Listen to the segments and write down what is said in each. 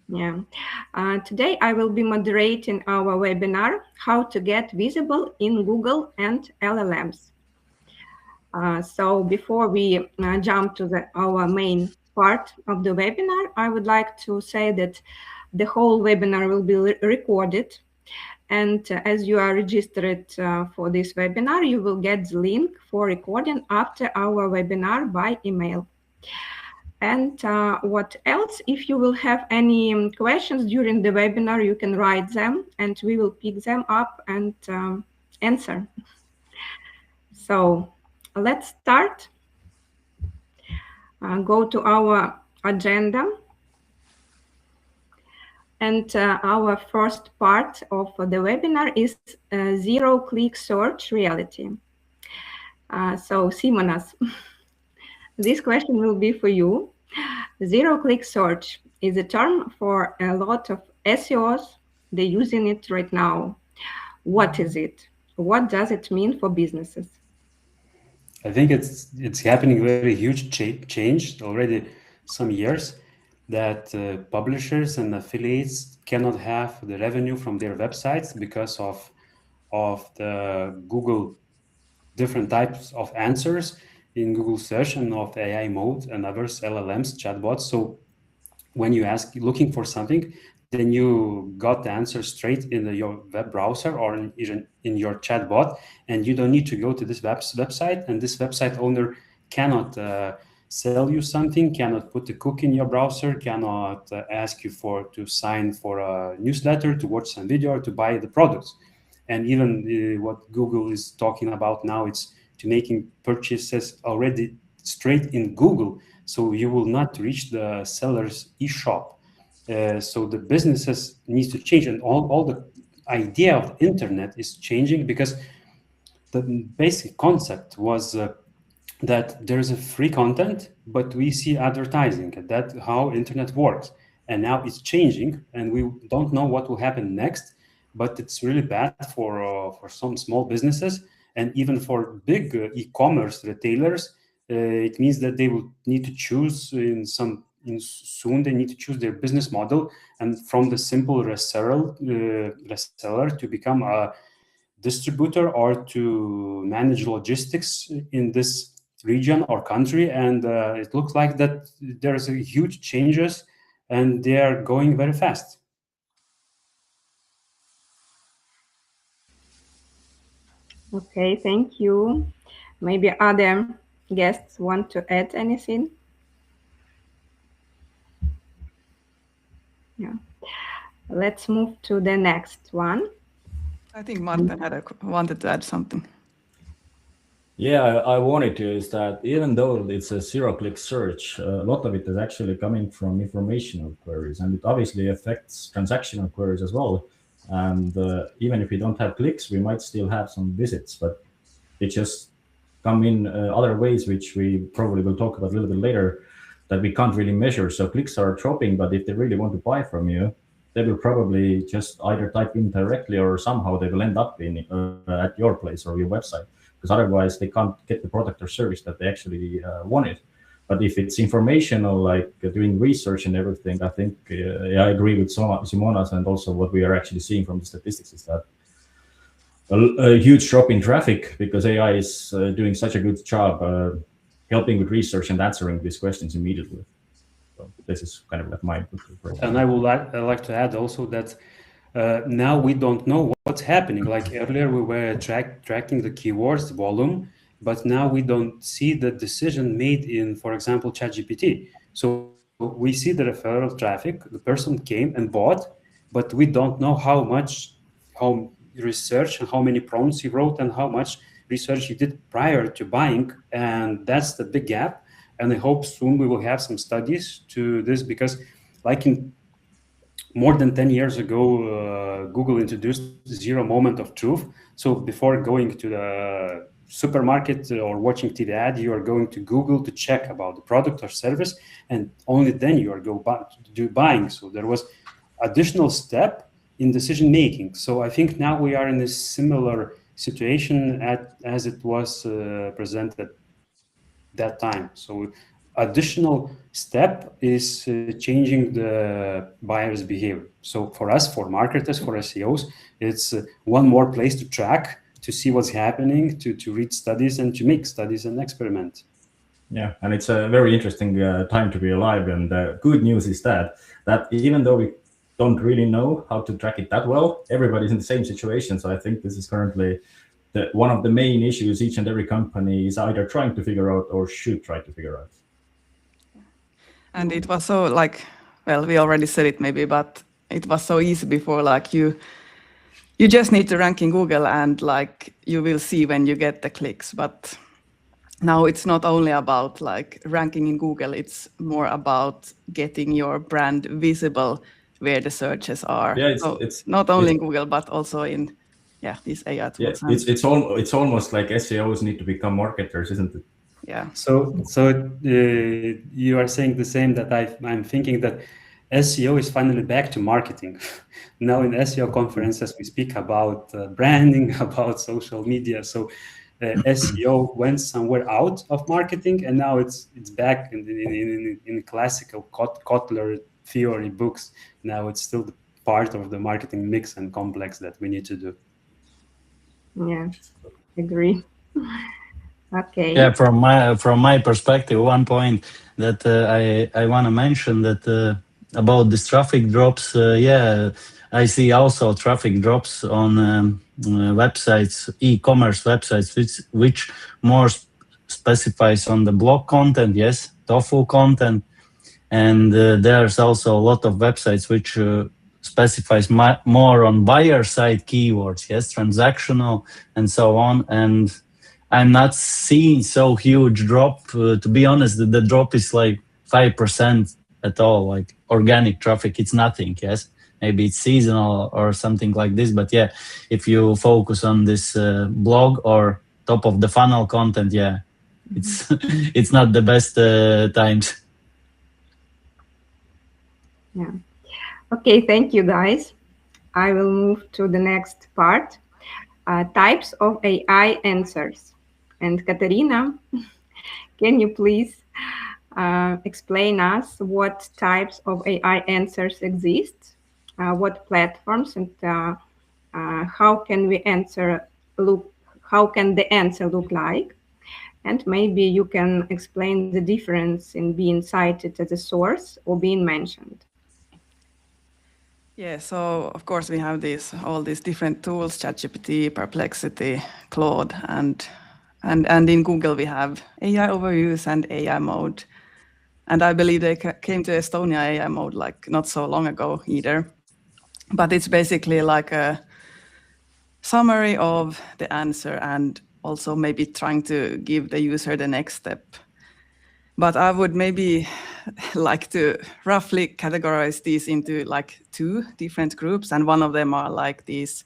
Yeah. Today I will be moderating our webinar, How to Get Visible in Google and LLMs. So before we jump to our main part of the webinar, I would like to say that the whole webinar will be recorded. And as you are registered for this webinar, you will get the link for recording after our webinar by email. And what else? If you will have any questions during the webinar, you can write them and we will pick them up and answer. So let's start. Go to our agenda. And our first part of the webinar is zero-click search reality. So Simonas, this question will be for you. Zero-click search is a term for a lot of SEOs. They're using it right now. What is it? What does it mean for businesses? I think it's happening very huge change already some years that publishers and affiliates cannot have the revenue from their websites because of the Google different types of answers in Google search and of AI mode and others, LLMs, chatbots. So when you ask looking for something, then you got the answer straight in your web browser or in your chatbot, and you don't need to go to this website, and this website owner cannot sell you something, cannot put a cookie in your browser, cannot ask you to sign for a newsletter, to watch some video, or to buy the products. And even what Google is talking about now, it's to making purchases already straight in Google, so you will not reach the seller's e-shop. So the businesses needs to change, and all the idea of the internet is changing, because the basic concept was that there's a free content, but we see advertising. That's how internet works. And now it's changing, and we don't know what will happen next. But it's really bad for some small businesses, and even for big e-commerce retailers. It means that they will need to choose soon they need to choose their business model, and from the simple reseller to become a distributor or to manage logistics in this region or country. And it looks like that there's a huge changes, and they are going very fast. Okay, thank you. Maybe other guests want to add anything? Yeah. Let's move to the next one. I think Marten wanted to add something. Yeah, I wanted to, is that even though it's a zero-click search, a lot of it is actually coming from informational queries, and it obviously affects transactional queries as well. And even if we don't have clicks, we might still have some visits, but it just come in other ways, which we probably will talk about a little bit later, that we can't really measure. So clicks are dropping, but if they really want to buy from you, they will probably just either type in directly, or somehow they will end up in at your place or your website, because otherwise they can't get the product or service that they actually wanted. But if it's informational, like doing research and everything, I think I agree with Simonas, and also what we are actually seeing from the statistics is that a huge drop in traffic, because AI is doing such a good job helping with research and answering these questions immediately. So this is kind of like my input. And I would like to add also that now we don't know what's happening. Like earlier, we were tracking the keywords, the volume, but now we don't see the decision made in, for example, ChatGPT. So we see the referral traffic, the person came and bought, but we don't know how research and how many prompts he wrote and how much research he did prior to buying. And that's the big gap. And I hope soon we will have some studies to this, because like in more than 10 years ago, Google introduced zero moment of truth. So before going to the supermarket or watching TV ad, you are going to Google to check about the product or service, and only then you are do buying. So there was additional step in decision making. So I think now we are in a similar situation as it was presented that time. So additional step is changing the buyer's behavior. So for us, for marketers, for SEOs, it's one more place to track, to see what's happening, to read studies and to make studies and experiment. Yeah, and it's a very interesting time to be alive. And the good news is that even though we don't really know how to track it that well, everybody's in the same situation. So I think this is currently one of the main issues each and every company is either trying to figure out or should try to figure out. And it was so like, well, we already said it maybe, but it was so easy before, like you just need to rank in Google and like you will see when you get the clicks. But now it's not only about like ranking in Google, it's more about getting your brand visible where the searches are. Yeah, it's not only in Google, but also in these AI tools. Yeah, it's almost like SEOs need to become marketers, isn't it? Yeah. So you are saying the same, that I'm thinking that SEO is finally back to marketing. Now in SEO conferences, we speak about branding, about social media. So SEO went somewhere out of marketing, and now it's back in classical Kotler theory books. Now it's still part of the marketing mix and complex that we need to do. Yeah, agree. Okay. Yeah, from my perspective, one point that I want to mention that about these traffic drops. I see also traffic drops on websites, e-commerce websites, which more specifies on the blog content. Yes, TOEFL content, and there's also a lot of websites which specifies more on buyer side keywords. Yes, transactional and so on. And I'm not seeing so huge drop. To be honest, the drop is like 5% at all, like organic traffic. It's nothing. Yes, maybe it's seasonal or something like this. But yeah, if you focus on this blog or top of the funnel content, yeah, it's it's not the best times. Yeah. Okay, thank you, guys. I will move to the next part, types of AI answers. And Katarina, can you please explain us what types of AI answers exist, what platforms, and how can the answer look like? And maybe you can explain the difference in being cited as a source or being mentioned. Yeah, so of course we have all these different tools, ChatGPT, Perplexity, Claude, and in Google we have AI overviews and AI mode. And I believe they came to Estonia AI mode like not so long ago either. But it's basically like a summary of the answer and also maybe trying to give the user the next step. But I would maybe like to roughly categorize these into like 2 different groups. And one of them are like these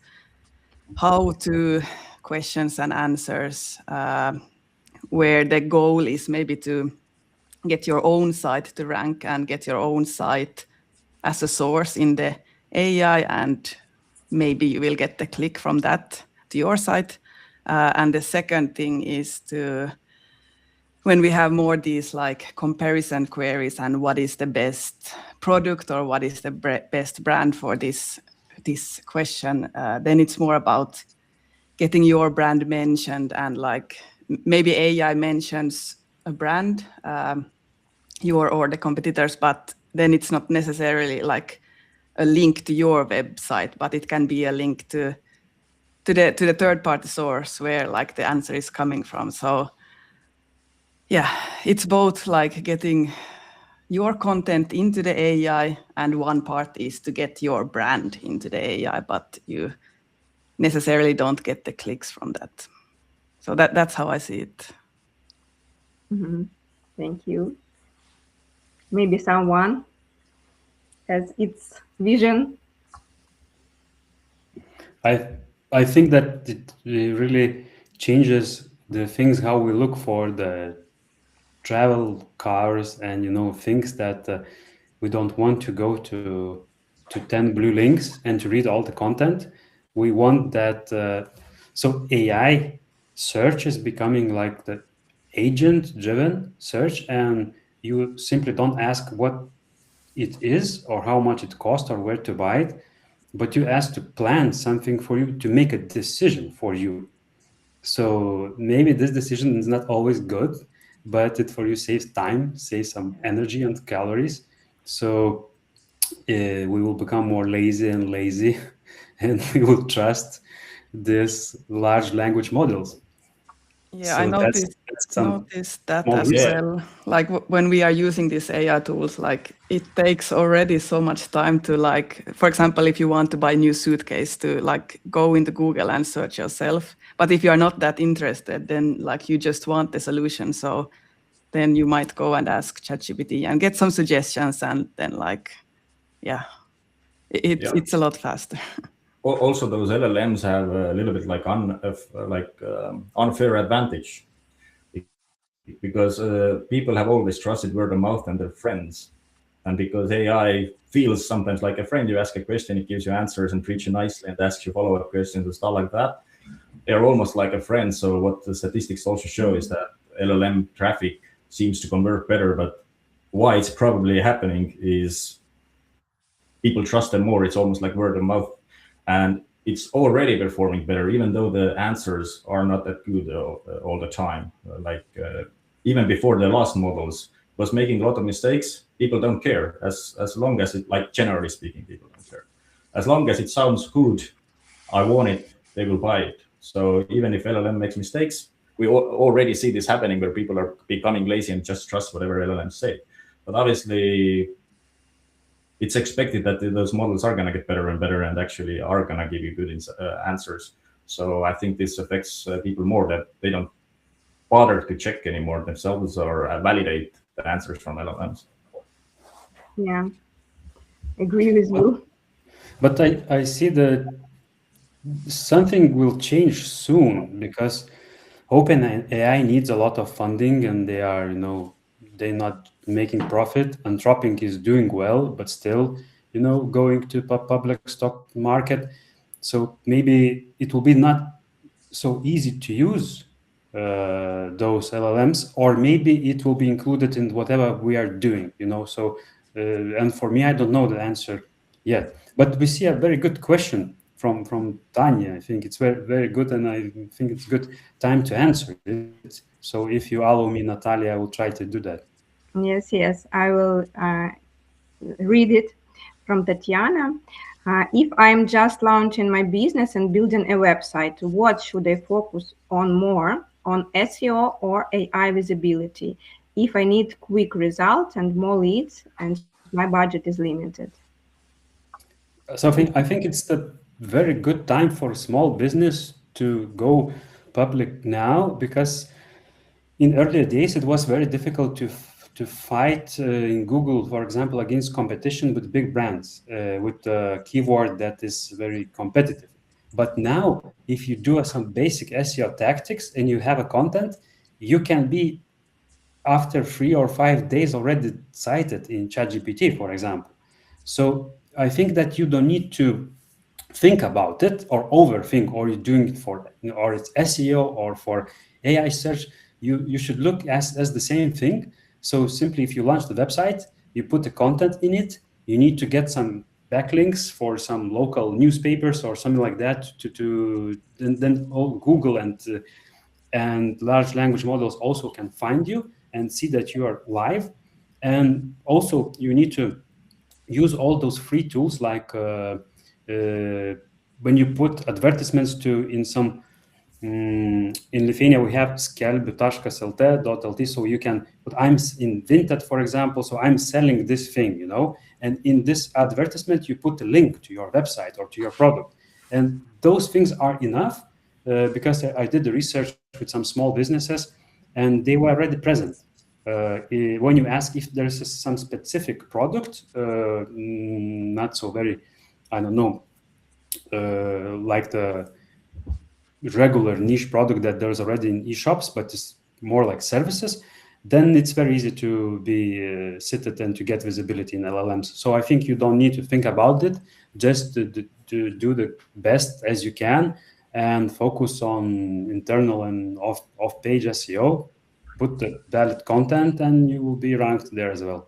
how-to questions and answers, where the goal is maybe to get your own site to rank and get your own site as a source in the AI, and maybe you will get the click from that to your site. And the second thing is when we have more these like comparison queries and what is the best product or what is the best brand for this question, then it's more about getting your brand mentioned, and like maybe AI mentions a brand, or the competitors, but then it's not necessarily like a link to your website, but it can be a link to the third-party source where like the answer is coming from. So yeah, it's both like getting your content into the AI, and one part is to get your brand into the AI, but you necessarily don't get the clicks from that. So that's how I see it. Mm-hmm. Thank you. Maybe someone has its vision. I think that it really changes the things how we look for the travel cars, and things that we don't want to go to 10 blue links and to read all the content. We want that. So AI search is becoming like the agent-driven search, and you simply don't ask what it is or how much it costs or where to buy it, but you ask to plan something for you, to make a decision for you. So maybe this decision is not always good, but it for you saves time, saves some energy and calories. So we will become more lazy and lazy, and we will trust these large language models. Yeah, So I that's some noticed that small as research. well. Like when we are using these AI tools, like it takes already so much time to, like, for example, if you want to buy a new suitcase, to like go into Google and search yourself. But if you are not that interested, then like you just want the solution. So then you might go and ask ChatGPT and get some suggestions, and then like, yeah, it's a lot faster. Also, those LLMs have a little bit like unfair advantage, because people have always trusted word of mouth and their friends, and because AI feels sometimes like a friend, you ask a question, it gives you answers and treats you nicely and asks you follow-up questions and stuff like that. They're almost like a friend. So what the statistics also show is that LLM traffic seems to convert better, but why it's probably happening is people trust them more. It's almost like word of mouth, and it's already performing better, even though the answers are not that good all the time. Even before the last models was making a lot of mistakes, people don't care. As long as it, like generally speaking, people don't care. As long as it sounds good, I want it, they will buy it. So even if LLM makes mistakes, we already see this happening where people are becoming lazy and just trust whatever LLMs say. But obviously, it's expected that those models are going to get better and better and actually are going to give you good answers. So I think this affects people more, that they don't bother to check anymore themselves or validate the answers from LLMs. Yeah, agree with you. But I see that something will change soon, because OpenAI needs a lot of funding, and they are, they're not making profit. Anthropic is doing well, but still, going to public stock market. So maybe it will be not so easy to use those LLMs, or maybe it will be included in whatever we are doing, So, and for me, I don't know the answer yet. But we see a very good question from Tanya. I think it's very, very good, and I think it's good time to answer it. So if you allow me, Natalia, I will try to do that. Yes, I will read it from Tatiana. If I'm just launching my business and building a website, what should I focus on more, on SEO or AI visibility, if I need quick results and more leads and my budget is limited? So I think it's the very good time for small business to go public now, because in earlier days it was very difficult to fight in Google, for example, against competition with big brands with a keyword that is very competitive. But now, if you do some basic SEO tactics and you have a content, you can be after 3 or 5 days already cited in ChatGPT, for example. So I think that you don't need to think about it or overthink, or you're doing it for, or it's SEO or for AI search. You should look as the same thing. So simply, if you launch the website, you put the content in it, you need to get some backlinks for some local newspapers or something like that then all Google and large language models also can find you and see that you are live. And also you need to use all those free tools, like when you put advertisements in some in Lithuania we have skelbi.lt, so you can put I'm in Vinted, for example, so I'm selling this thing, and in this advertisement you put a link to your website or to your product, and those things are enough because I did the research with some small businesses and they were already present. When you ask if there's some specific product, not so very, I don't know, like the regular niche product that there's already in e-shops, but it's more like services, then it's very easy to be cited and to get visibility in LLMs. So I think you don't need to think about it, just to do the best as you can and focus on internal and off-page SEO. put the valid content and you will be ranked there as well.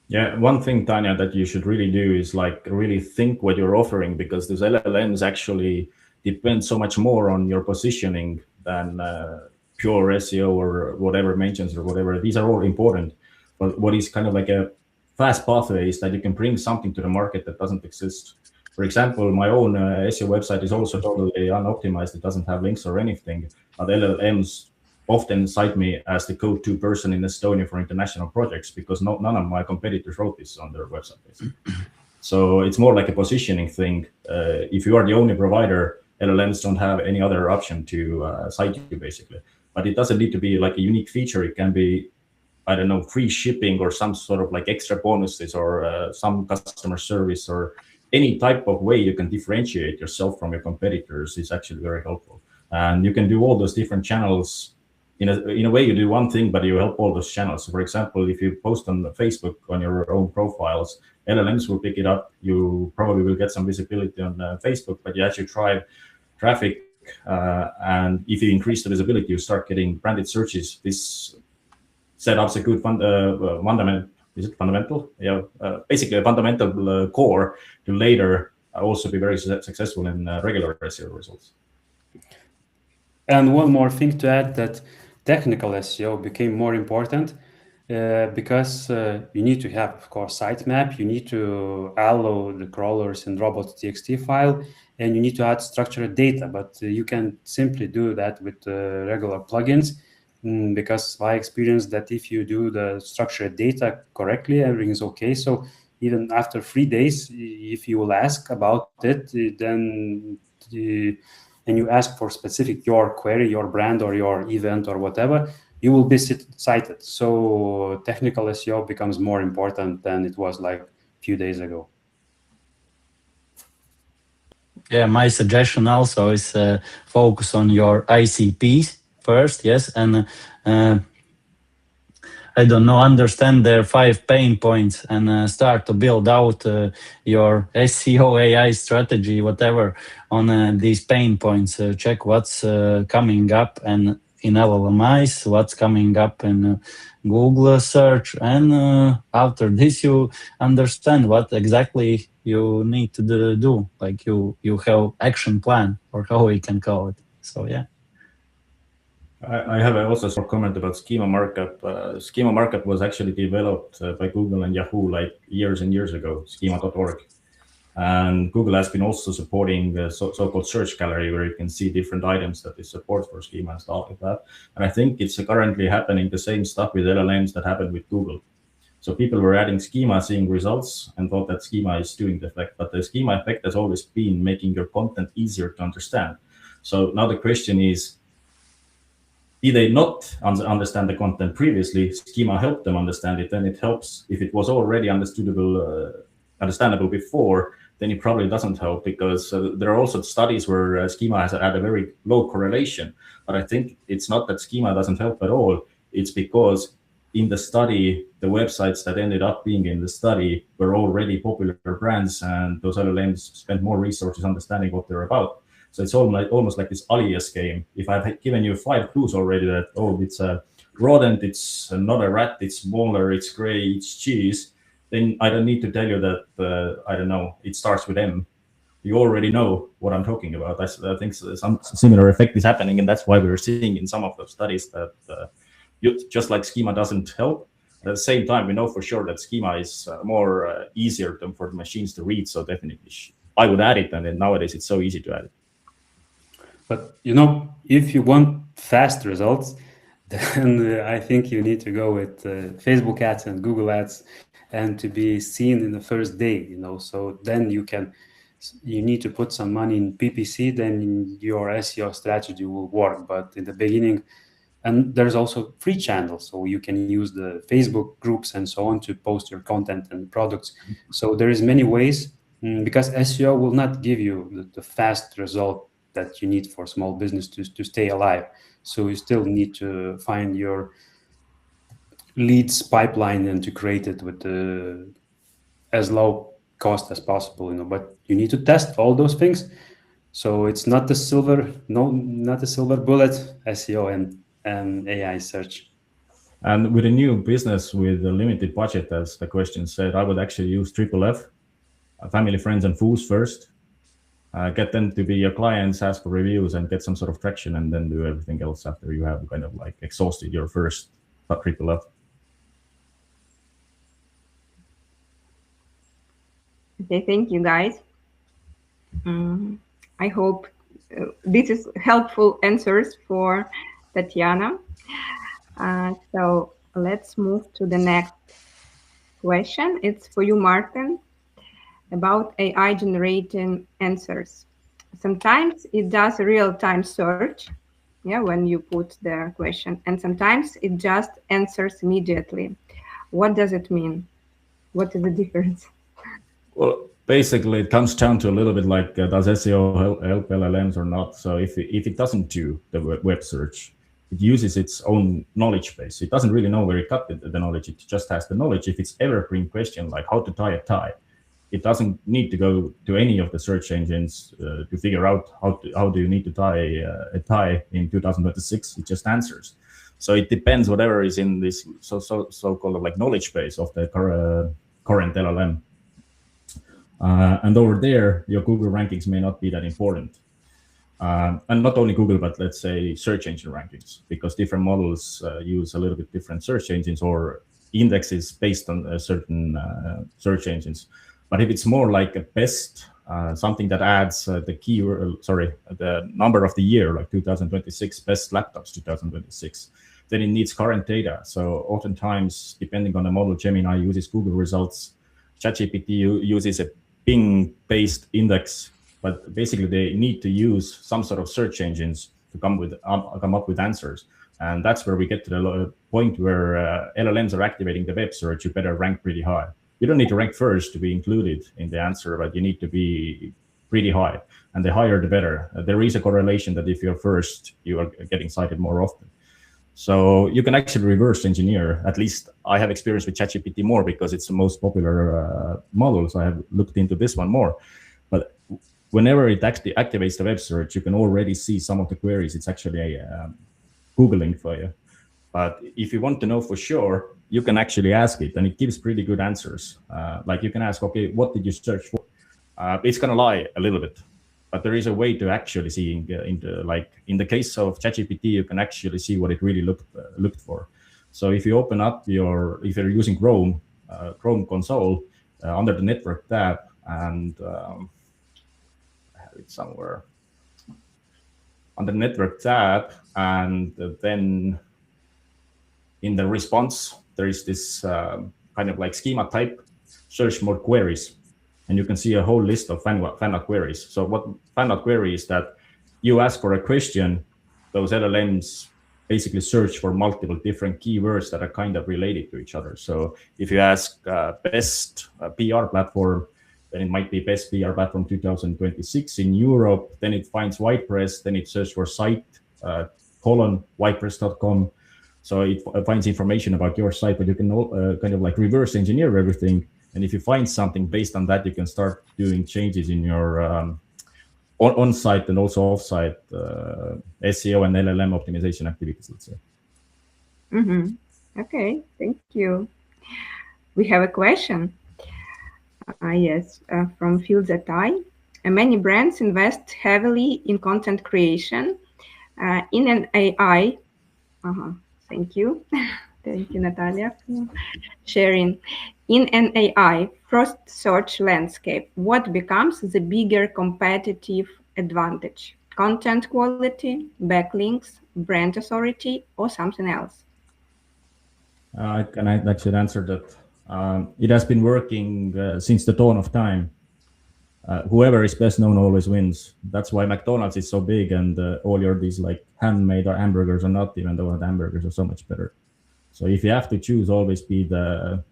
Yeah, one thing, Tanya, that you should really do is like really think what you're offering, because those LLMs actually depend so much more on your positioning than pure SEO or whatever mentions or whatever. These are all important, but what is kind of like a fast pathway is that you can bring something to the market that doesn't exist. For example, my own SEO website is also totally unoptimized. It doesn't have links or anything, but LLMs often cite me as the go-to person in Estonia for international projects, because none of my competitors wrote this on their website, basically. So it's more like a positioning thing. If you are the only provider, LLMs don't have any other option to cite you, basically. But it doesn't need to be like a unique feature. It can be, I don't know, free shipping or some sort of like extra bonuses or some customer service, or any type of way you can differentiate yourself from your competitors is actually very helpful. And you can do all those different channels. In a way, you do one thing, but you help all those channels. So for example, if you post on Facebook on your own profiles, LLMs will pick it up. You probably will get some visibility on Facebook, but you actually drive traffic. And if you increase the visibility, you start getting branded searches. This setups a good fundamental. Is it fundamental? Yeah, basically a fundamental core to later also be very successful in regular SEO results. And one more thing to add, that technical SEO became more important because you need to have, of course, sitemap. You need to allow the crawlers in robots.txt file, and you need to add structured data. But you can simply do that with regular plugins, because I experienced that if you do the structured data correctly, everything is okay. So even after 3 days, if you will ask about it, then and you ask for specific your query, your brand, or your event, or whatever, you will be cited. So technical SEO becomes more important than it was like a few days ago. Yeah, my suggestion also is focus on your ICPs first, yes, and I don't know, understand their 5 pain points and start to build out your SEO AI strategy, whatever, on these pain points. Check what's coming up and in LLMs, what's coming up in Google search, and after this you understand what exactly you need to do. Like you have action plan, or how we can call it. So yeah. I have also a short comment about schema markup. Schema markup was actually developed by Google and Yahoo like years and years ago, schema.org. And Google has been also supporting the so-called search gallery, where you can see different items that it supports for schema and stuff like that. And I think it's currently happening the same stuff with LLMs that happened with Google. So people were adding schema, seeing results, and thought that schema is doing the effect. But the schema effect has always been making your content easier to understand. So now the question is, did they not understand the content previously? Schema helped them understand it, and it helps. If it was already understandable before, then it probably doesn't help, because there are also studies where schema has had a very low correlation. But I think it's not that schema doesn't help at all. It's because in the study, the websites that ended up being in the study were already popular brands, and those LLMs spent more resources understanding what they're about. So it's almost like this alias game. If I've given you 5 clues already that, oh, it's a rodent, it's not a rat, it's smaller, it's gray, it's cheese, then I don't need to tell you that, I don't know, it starts with M. You already know what I'm talking about. I think some similar effect is happening, and that's why we're seeing in some of the studies that just like schema doesn't help, at the same time, we know for sure that schema is more easier for the machines to read. So definitely, I would add it, and then nowadays it's so easy to add it. But if you want fast results, then I think you need to go with Facebook ads and Google ads, and to be seen in the first day. So then you need to put some money in PPC, then your SEO strategy will work. But in the beginning, and there's also free channels, so you can use the Facebook groups and so on to post your content and products. So there is many ways, because SEO will not give you the fast result that you need for small business to stay alive. So you still need to find your leads pipeline and to create it with as low cost as possible, but you need to test all those things. So it's not a silver bullet, SEO and AI search. And with a new business with a limited budget, as the question said, I would actually use FFF, family, friends, and fools first. Get them to be your clients, ask for reviews, and get some sort of traction, and then do everything else after you have kind of like exhausted your first FFF. Okay, thank you, guys. I hope this is helpful answers for Tatiana. So let's move to the next question. It's for you, Marten, about AI generating answers. Sometimes it does a real-time search, yeah, when you put the question, and sometimes it just answers immediately. What does it mean? What is the difference? Well, basically, it comes down to a little bit like, does SEO help LLMs or not? So if it doesn't do the web search, it uses its own knowledge base. It doesn't really know where it got the knowledge. It just has the knowledge. If it's evergreen question, like how to tie a tie, it doesn't need to go to any of the search engines to figure out how do you need to tie a tie in 2026. It just answers. So it depends whatever is in this so-called like knowledge base of the current LLM. And over there, your Google rankings may not be that important. And not only Google, but let's say search engine rankings, because different models use a little bit different search engines or indexes based on certain search engines. But if it's more like a best, something that adds the keyword, the number of the year, like 2026, best laptops 2026, then it needs current data. So oftentimes, depending on the model, Gemini uses Google results, ChatGPT uses a Bing-based index, but basically they need to use some sort of search engines to come up with answers. And that's where we get to the point where LLMs are activating the web search. You better rank pretty high. You don't need to rank first to be included in the answer, but you need to be pretty high. And the higher, the better. There is a correlation that if you're first, you are getting cited more often. So you can actually reverse engineer. At least I have experience with ChatGPT more because it's the most popular model. So I have looked into this one more. But whenever it actually activates the web search, you can already see some of the queries. It's actually Googling for you. But if you want to know for sure, you can actually ask it, and it gives pretty good answers. Like you can ask, okay, what did you search for? It's going to lie a little bit, but there is a way to actually see like in the case of ChatGPT, you can actually see what it really looked for. So if you open up if you're using Chrome console under the network tab, and I have it somewhere under the network tab, and then in the response, there is this kind of like schema type, search more queries. And you can see a whole list of fan out queries. So what fan out query is that you ask for a question, those LLMs basically search for multiple different keywords that are kind of related to each other. So if you ask best PR platform, then it might be best PR platform 2026 in Europe. Then it finds WordPress, then it searches for site, wordpress.com. So it finds information about your site, but you can kind of like reverse engineer everything. And if you find something based on that, you can start doing changes in your on-site and also off-site SEO and LLM optimization activities, let's say. Okay, thank you. We have a question. Yes, from Fields at I. Many brands invest heavily in content creation in an AI. Thank you. Thank you, Natalia, for sharing. In an AI first search landscape, what becomes the bigger competitive advantage? Content quality, backlinks, brand authority, or something else? I actually answer that. It has been working since the dawn of time. Whoever is best known always wins. That's why McDonald's is so big, and all these like handmade or hamburgers are not, even though the hamburgers are so much better. So if you have to choose, always be the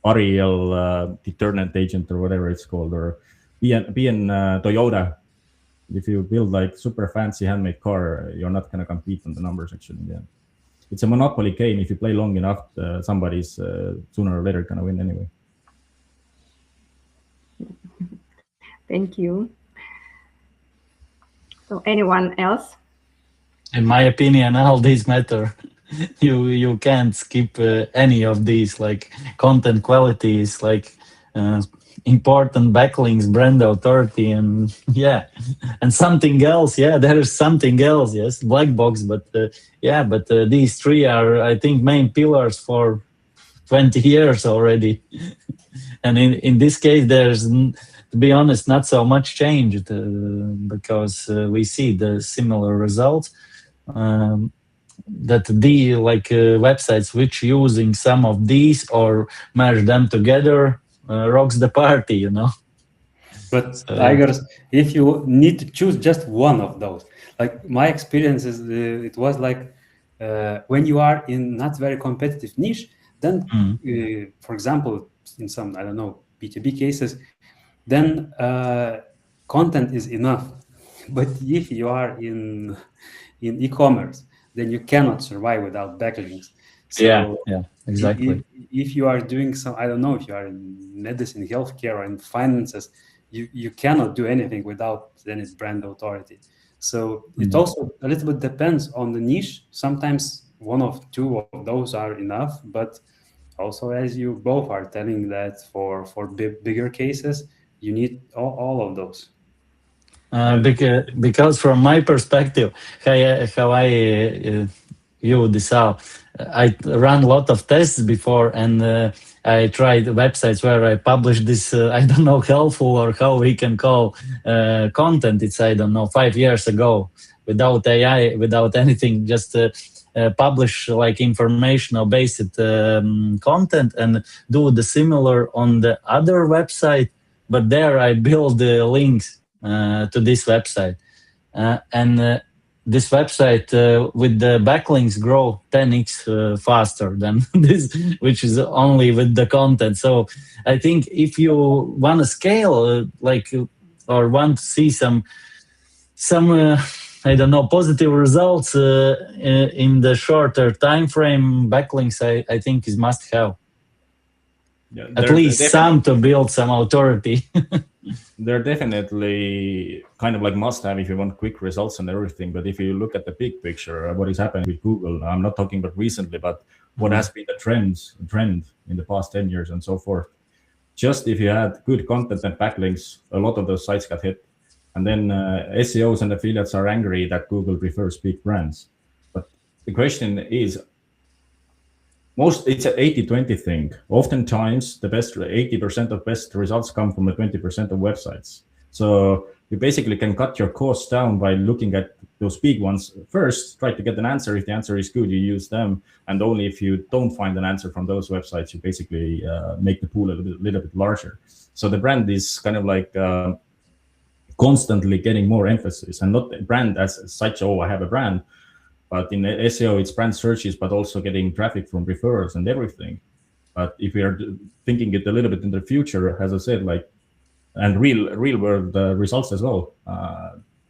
Ariel deterrent agent or whatever it's called, or be in Toyota. If you build like super fancy handmade car, you're not going to compete on the numbers actually. Yeah. It's a monopoly game. If you play long enough, somebody's sooner or later going to win anyway. Thank you. So anyone else? In my opinion, all these matter. you can't skip any of these, like content qualities, like important backlinks, brand authority, and yeah, and something else. Yeah, there is something else. Yes, black box, but yeah, but these three are, I think, main pillars for 20 years already. And in this case, there's, to be honest, not so much changed because we see the similar results. That the websites which using some of these or merge them together rocks the party, you know. But Aigars, if you need to choose just one of those, like my experience is, it was like when you are in not very competitive niche, then, for example, in some, I don't know, B2B cases, then content is enough. But if you are in e-commerce, then you cannot survive without backlinks. So yeah, exactly. If you are doing some, I don't know, if you are in medicine, healthcare, or in finances, you cannot do anything without any brand authority. So it also a little bit depends on the niche. Sometimes one of two of those are enough, but also, as you both are telling, that for bigger cases, you need all of those. Because from my perspective, how I view this out, I ran a lot of tests before, and I tried websites where I published this, I don't know, helpful or how we can call content. It's, I don't know, 5 years ago, without AI, without anything, just publish like informational based content and do the similar on the other website. But there I build the links to this website. And this website with the backlinks grow 10x faster than this, which is only with the content. So I think if you want to scale, or want to see some I don't know, positive results in the shorter time frame, backlinks I think is must have. Yeah, at least some to build some authority. They're definitely kind of like must have if you want quick results and everything. But if you look at the big picture, what is happening with Google, I'm not talking about recently, but what has been the trend in the past 10 years and so forth. Just if you had good content and backlinks, a lot of those sites got hit. And then SEOs and affiliates are angry that Google prefers big brands. But the question is, it's an 80-20 thing. Oftentimes, the best 80% of best results come from the 20% of websites. So you basically can cut your costs down by looking at those big ones first, try to get an answer. If the answer is good, you use them. And only if you don't find an answer from those websites, you basically make the pool a little bit larger. So the brand is kind of like constantly getting more emphasis, and not the brand as such, oh, I have a brand. But in SEO, it's brand searches, but also getting traffic from referrals and everything. But if we are thinking it a little bit in the future, as I said, and real world results as well,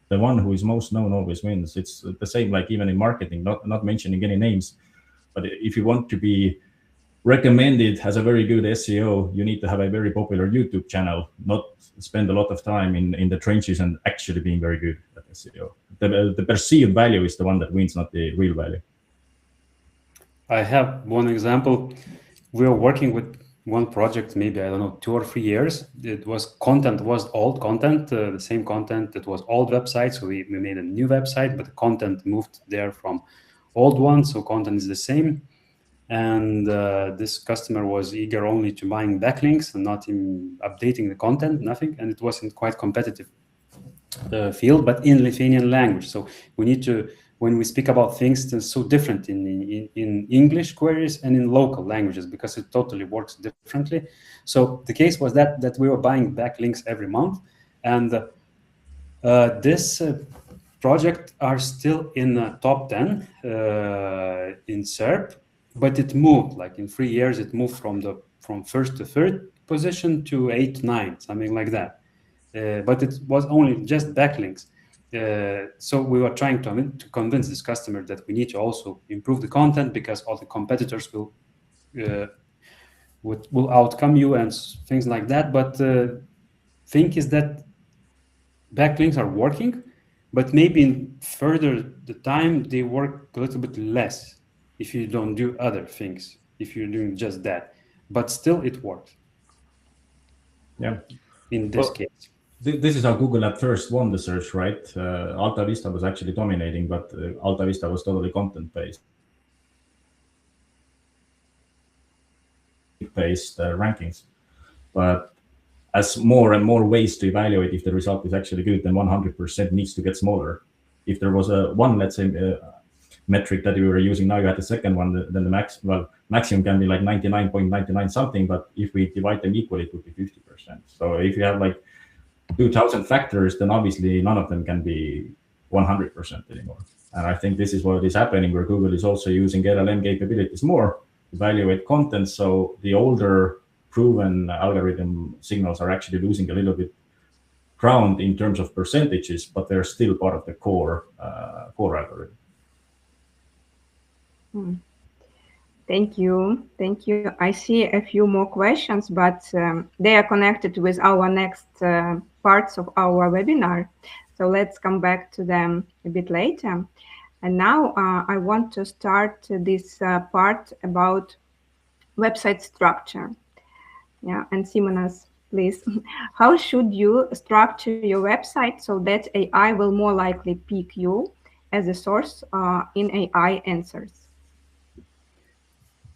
the one who is most known always wins. It's the same, like even in marketing, not mentioning any names. But if you want to be recommended as a very good SEO, you need to have a very popular YouTube channel, not spend a lot of time in the trenches and actually being very good at SEO. The perceived value is the one that wins, not the real value. I have one example. We were working with one project, maybe, I don't know, 2 or 3 years. It was old content, the same content. It was old website. So we made a new website, but the content moved there from old one. So content is the same. And this customer was eager only to buying backlinks and not in updating the content, nothing. And it wasn't quite competitive field, but in Lithuanian language. So we need to, when we speak about things, it's so different in English queries and in local languages, because it totally works differently. So the case was that we were buying backlinks every month. And this project are still in the top 10 in SERP. But it moved, like in 3 years, it moved from first to third position to 8, 9, something like that. But it was only just backlinks. So we were trying to convince this customer that we need to also improve the content, because all the competitors will outcome you and things like that. But thing is that backlinks are working, but maybe in further the time they work a little bit less. if you don't do other things, if you're doing just that. But still, it works. Yeah. In this case. This is how Google at first won the search, right? Alta Vista was actually dominating, but Alta Vista was totally content-based rankings. But as more and more ways to evaluate if the result is actually good, then 100% needs to get smaller. If there was one, let's say, metric that you were using, now you had the second one, then the maximum can be like 99.99 something, but if we divide them equally, it would be 50%. So if you have like 2,000 factors, then obviously none of them can be 100% anymore. And I think this is what is happening, where Google is also using LLM capabilities more to evaluate content. So the older proven algorithm signals are actually losing a little bit ground in terms of percentages, but they're still part of the core algorithm. Thank you. Thank you. I see a few more questions, but they are connected with our next parts of our webinar. So let's come back to them a bit later. And now I want to start this part about website structure. Yeah, and Simonas, please. How should you structure your website so that AI will more likely pick you as a source in AI answers?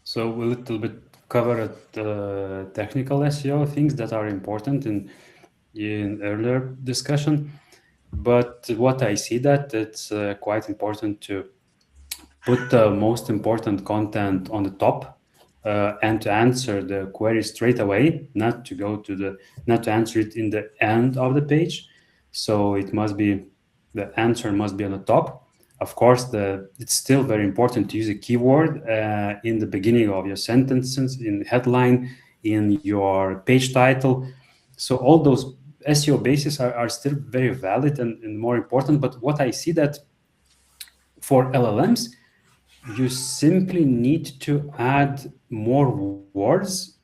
So we a little bit covered the technical SEO things that are important in earlier discussion, but what I see that it's quite important to put the most important content on the top and to answer the query straight away, not to answer it in the end of the page. So it must be, the answer must be on the top. Of course, it's still very important to use a keyword in the beginning of your sentences, in the headline, in your page title. So all those SEO bases are still very valid and more important. But what I see that for LLMs, you simply need to add more words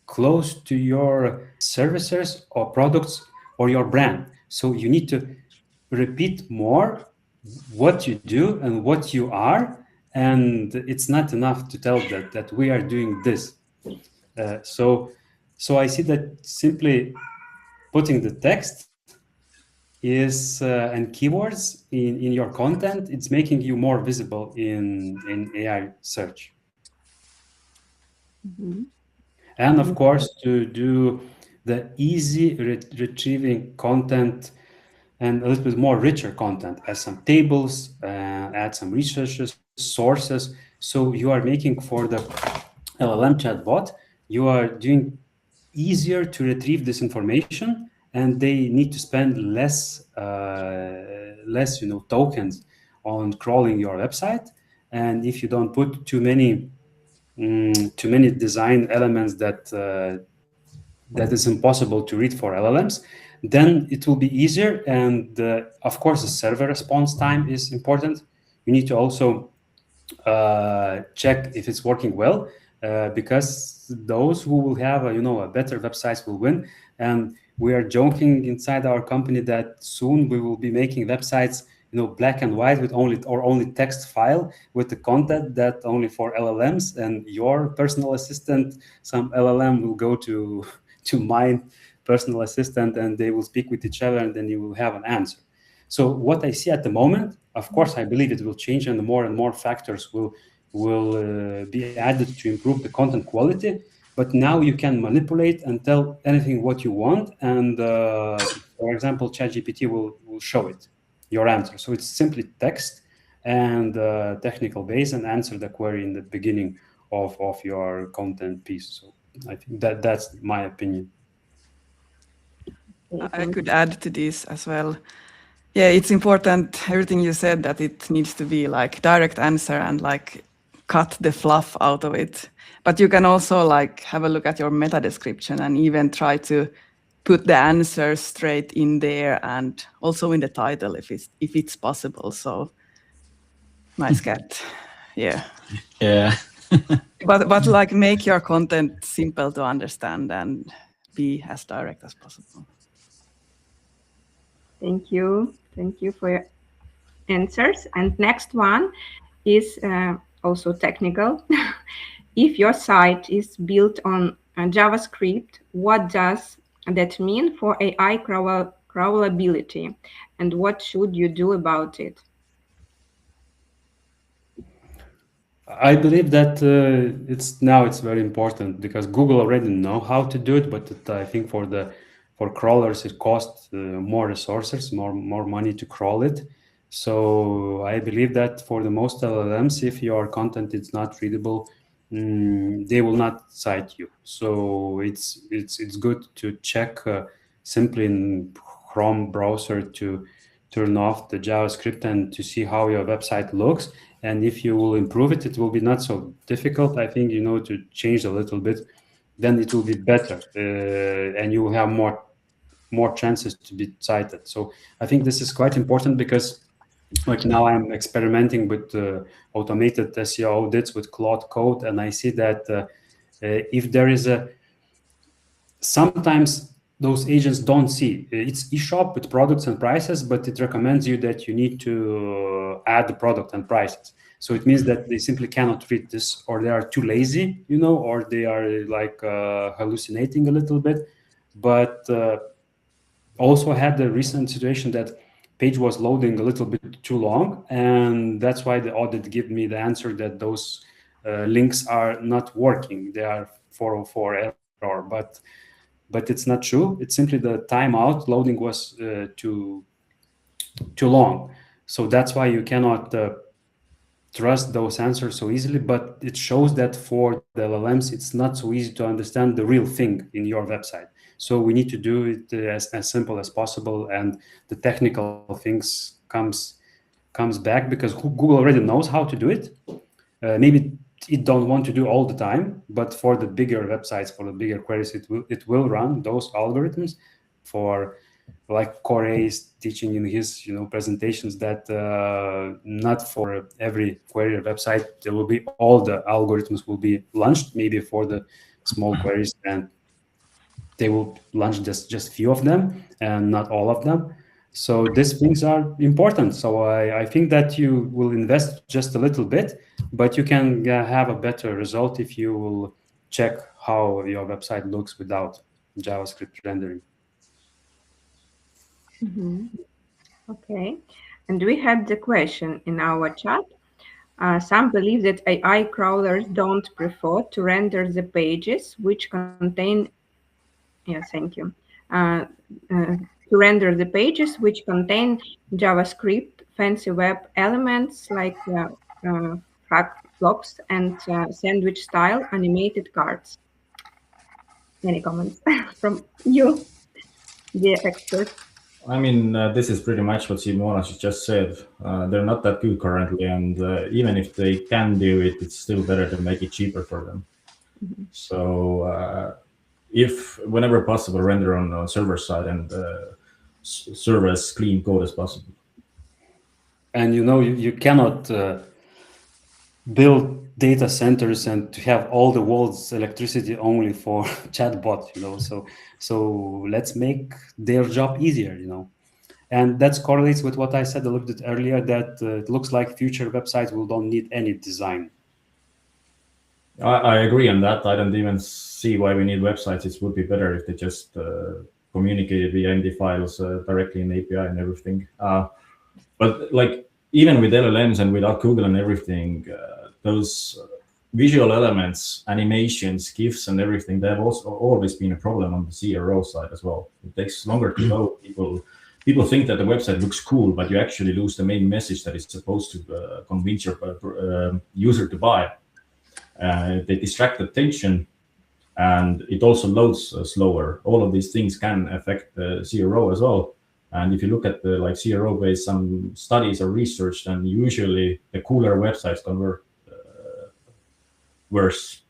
close to your services or products or your brand. So you need to repeat more what you do and what you are, and it's not enough to tell that we are doing this. So I see that simply putting the text is and keywords in your content, it's making you more visible in AI search. And of course, to do the easy retrieving content and a little bit more richer content, add some tables, add some researches, sources. So you are making for the LLM chatbot, you are doing easier to retrieve this information, and they need to spend less tokens on crawling your website. And if you don't put too many design elements that is impossible to read for LLMs, then it will be easier. And of course, the server response time is important. You need to also check if it's working well, because those who will have a better websites will win. And we are joking inside our company that soon we will be making websites black and white with only text file with the content that only for LLMs, and your personal assistant, some LLM will go to my personal assistant and they will speak with each other, and then you will have an answer. So what I see at the moment, of course, I believe it will change, and more factors will be added to improve the content quality. But now you can manipulate and tell anything what you want, and for example, ChatGPT will show it, your answer. So it's simply text and technical base, and answer the query in the beginning of your content piece. So I think that's my opinion. I could add to this as well. Yeah, it's important, everything you said, that it needs to be like direct answer and like cut the fluff out of it. But you can also like have a look at your meta description and even try to put the answer straight in there, and also in the title if it's possible. So nice cat. Yeah. Yeah. But like make your content simple to understand and be as direct as possible. Thank you. Thank you for your answers. And next one is also technical. If your site is built on JavaScript, what does that mean for AI crawlability, and what should you do about it? I believe that it's very important because Google already know how to do it, but I think for crawlers it costs more resources, more money to crawl it. So I believe that for the most LLMs, if your content is not readable, they will not cite you. So it's good to check simply in Chrome browser to turn off the JavaScript and to see how your website looks. And if you will improve it, it will be not so difficult. I think, to change a little bit, then it will be better, and you will have more chances to be cited. So I think this is quite important because, like, now I'm experimenting with automated SEO audits with Claude Code, and I see that if there is sometimes those agents don't see it's eShop with products and prices, but it recommends you that you need to add the product and prices. So it means that they simply cannot read this, or they are too lazy, or they are like hallucinating a little bit. But also had the recent situation that page was loading a little bit too long, and that's why the audit gave me the answer that those links are not working. They are 404 error, but it's not true. It's simply the timeout loading was too long. So that's why you cannot trust those answers so easily. But it shows that for the LLMs, it's not so easy to understand the real thing in your website. So we need to do it as simple as possible, and the technical things comes back because Google already knows how to do it. Maybe it don't want to do all the time, but for the bigger websites, for the bigger queries, it will run those algorithms. For, like Corey is teaching in his presentations, that not for every query website there will be all the algorithms will be launched. Maybe for the small queries, and they will launch just few of them and not all of them. So these things are important. So I think that you will invest just a little bit, but you can have a better result if you will check how your website looks without JavaScript rendering. Okay. And we had the question in our chat. Some believe that AI crawlers don't prefer to render the pages which contain, thank you. To render the pages which contain JavaScript, fancy web elements like frag blocks and sandwich-style animated cards. Any comments from you, the expert? I mean, this is pretty much what Simonas just said. They're not that good currently, and even if they can do it, it's still better to make it cheaper for them. So if whenever possible, render on server side and serve as clean code as possible. And you cannot build data centers and to have all the world's electricity only for chatbot, so let's make their job easier, and that correlates with what I said a little bit earlier, that it looks like future websites don't need any design. I agree on that. I don't even see why we need websites. It would be better if they just communicated via MD files directly in API and everything. But like even with LLMs and without Google and everything, those visual elements, animations, GIFs, and everything, they have also always been a problem on the CRO side as well. It takes longer to load. People think that the website looks cool, but you actually lose the main message that is supposed to convince your user to buy. They distract attention, and it also loads slower. All of these things can affect the CRO as well. And if you look at the CRO based some studies or research, then usually the cooler websites convert worse.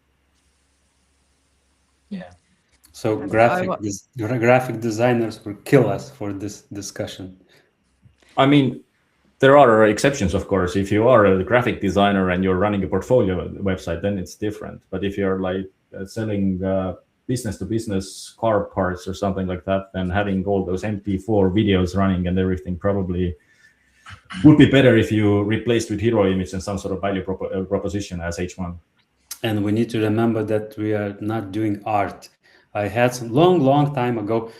Yeah. So graphic designers will kill us for this discussion. I mean, there are exceptions, of course. If you are a graphic designer and you're running a portfolio website, then it's different. But if you're selling business-to-business car parts or something like that, then having all those MP4 videos running and everything probably would be better if you replaced with hero image and some sort of value proposition as H1. And we need to remember that we are not doing art. I had some long time ago,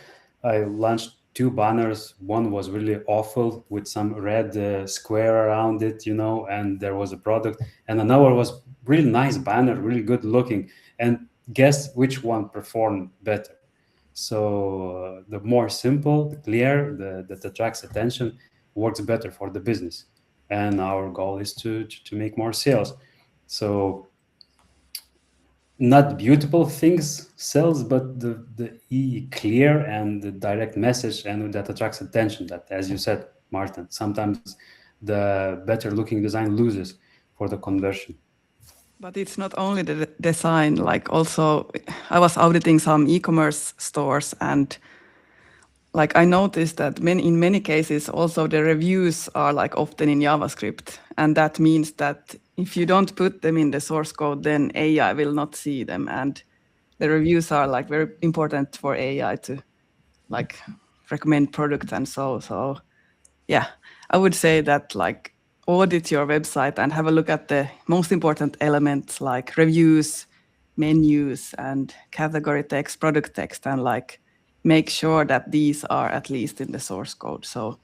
I launched 2 banners. One was really awful with some red square around it, and there was a product. And another was really nice banner, really good looking. And guess which one performed better? So the more simple, the clear, that attracts attention, works better for the business. And our goal is to make more sales. So not beautiful things sells, but the clear and the direct message, and that attracts attention. That, as you said, Marten, sometimes the better looking design loses for the conversion. But it's not only the design, like also I was auditing some e-commerce stores, and like I noticed that in many cases also the reviews are like often in JavaScript, and that means that if you don't put them in the source code, then AI will not see them, and the reviews are like very important for AI to like recommend products and so yeah, I would say that like audit your website and have a look at the most important elements like reviews, menus, and category text, product text, and like make sure that these are at least in the source code so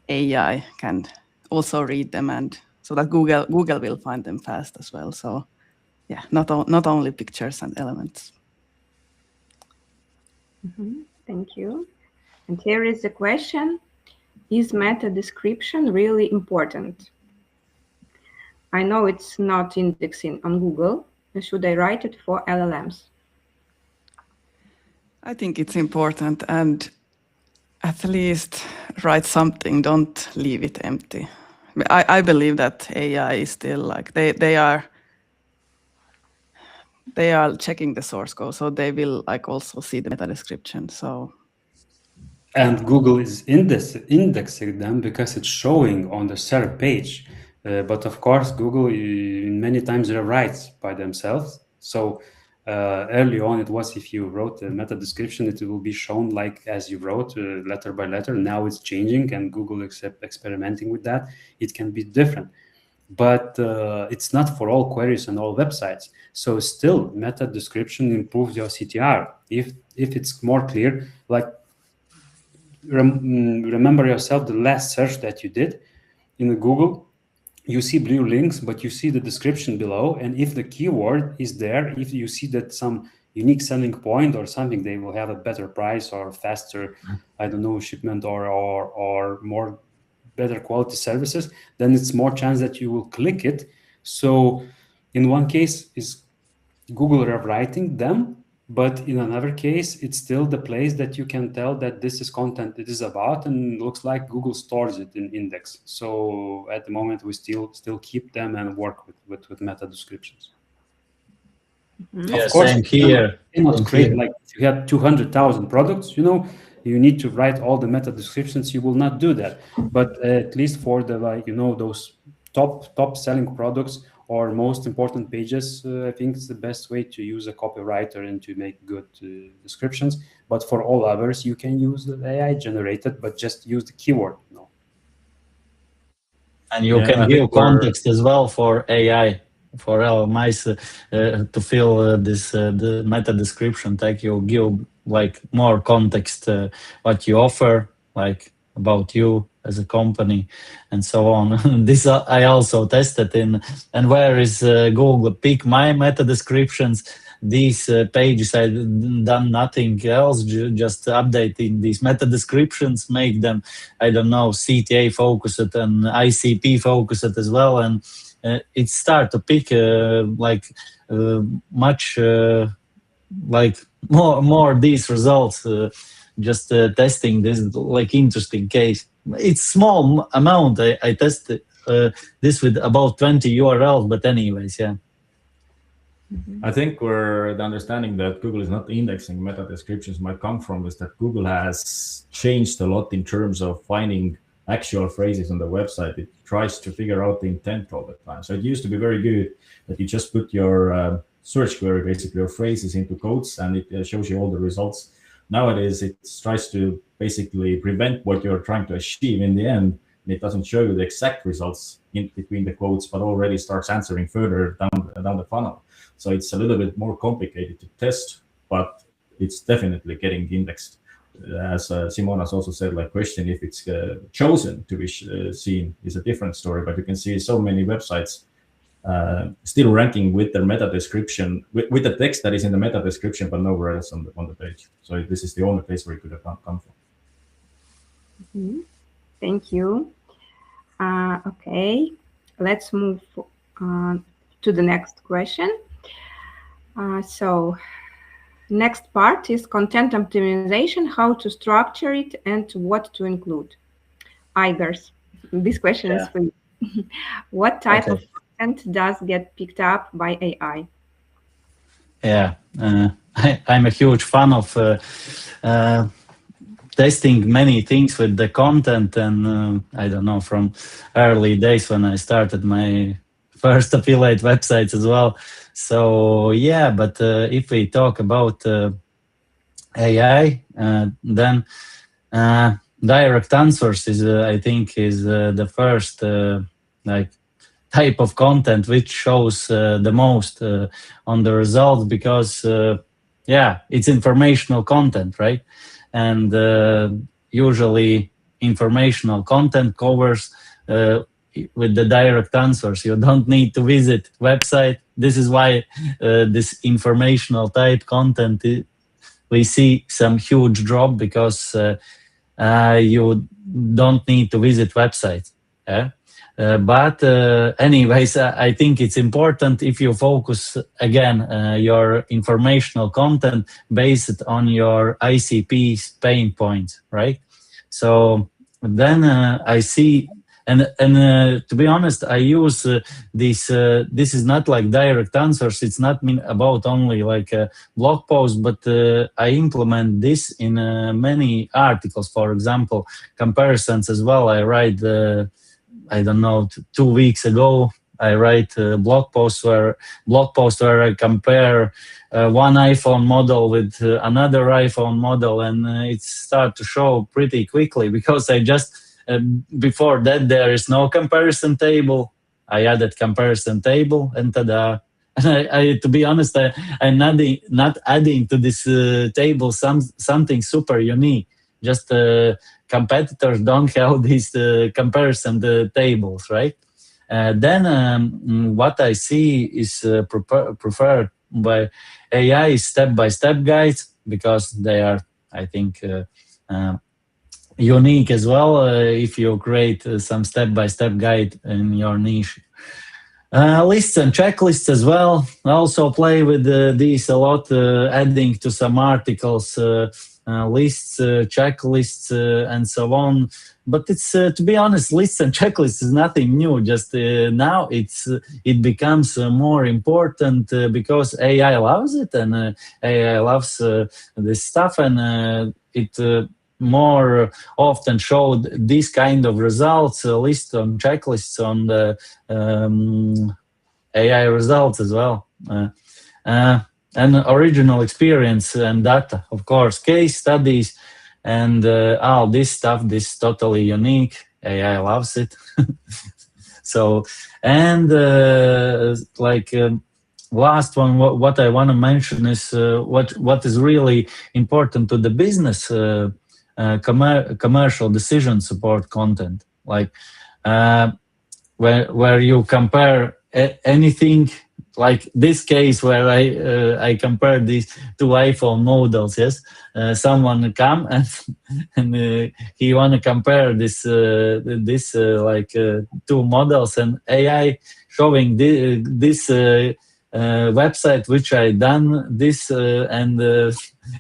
AI can also read them, and so that Google will find them fast as well. So yeah, not only pictures and elements. Thank you. And here is the question: is meta description really important? I know it's not indexing on Google. Should I write it for LLMs? I think it's important, and at least write something. Don't leave it empty. I believe that AI is still like they are checking the source code, so they will like also see the meta description. So. And Google is indexing them because it's showing on the SERP page. But of course, Google many times they write by themselves. So early on, it was if you wrote a meta description, it will be shown like as you wrote, letter by letter. Now it's changing, and Google is experimenting with that. It can be different. But it's not for all queries and all websites. So still, meta description improves your CTR. If it's more clear, like remember yourself the last search that you did in the Google, you see blue links, but you see the description below. And if the keyword is there, if you see that some unique selling point or something, they will have a better price or faster, I don't know, shipment or more better quality services, then it's more chance that you will click it. So in one case is Google rewriting them, but in another case, it's still the place that you can tell that this is content it is about, and looks like Google stores it in index. So at the moment, we still keep them and work with meta descriptions. Yeah, of course, same here. You cannot create like if you have 200,000 products, you need to write all the meta descriptions. You will not do that, but at least for the those top selling products or most important pages, I think it's the best way to use a copywriter and to make good descriptions. But for all others, you can use the AI generated, but just use the keyword. And you can give context as well for AI, for LMIs to fill the meta description tag. You give like more context what you offer, like about you as a company and so on. This I also tested in, and where is Google pick my meta descriptions. These pages I done nothing else, just updating these meta descriptions, make them, I don't know, CTA focused and ICP focused as well, and it start to pick much like more these results. Just testing this like interesting case. It's small amount. I tested this with about 20 URLs, but anyways, yeah. I think where the understanding that Google is not indexing meta descriptions might come from is that Google has changed a lot in terms of finding actual phrases on the website. It tries to figure out the intent all the time. So it used to be very good that you just put your search query, basically your phrases into quotes, and it shows you all the results. Nowadays, it tries to basically prevent what you're trying to achieve in the end, and it doesn't show you the exact results in between the quotes, but already starts answering further down the funnel. So it's a little bit more complicated to test, but it's definitely getting indexed. As Simonas also said, like question if it's chosen to be seen is a different story, but you can see so many websites still ranking with their meta description, with the text that is in the meta description, but nowhere else on the page. So this is the only place where it could have come from. Mm-hmm. Thank you. Okay, let's move to the next question. So next part is content optimization, how to structure it and what to include. Aigars, this question is for you. What type of content does get picked up by AI? Yeah, I'm a huge fan of testing many things with the content, and I don't know, from early days when I started my first affiliate websites as well. So yeah, but if we talk about AI, then direct answers is, I think, is the first like type of content which shows the most on the results, because yeah, it's informational content, right? And usually informational content covers with the direct answers. You don't need to visit website. This is why this informational type content, we see some huge drop, because you don't need to visit websites. Yeah? But anyways, I think it's important if you focus again your informational content based on your ICP's pain points, right? So then I see, and to be honest, I use this. This is not like direct answers. It's not about only like a blog post, but I implement this in many articles. For example, comparisons as well. I write. I don't know, 2 weeks ago, I write a blog post where I compare one iPhone model with another iPhone model, and it started to show pretty quickly, because I just before that there is no comparison table. I added comparison table, and tada! And I to be honest, I'm not adding to this table something super unique. Just competitors don't have these comparison tables, right? Then what I see is preferred by AI step-by-step guides, because they are, I think, unique as well. If you create some step-by-step guide in your niche. Lists and checklists as well. I also play with these a lot, adding to some articles, lists, checklists, and so on. But it's to be honest, lists and checklists is nothing new. Just now it becomes more important because AI loves it, and AI loves this stuff, and it more often showed this kind of results, lists on checklists on the AI results as well. And original experience and data, of course, case studies, and all this stuff, this is totally unique. AI loves it. So, and last one, what I want to mention is what is really important to the business, commercial decision support content, like where you compare anything. Like this case where I compared these two iPhone models. Yes, someone come and he want to compare this two models, and AI showing this website which I done this and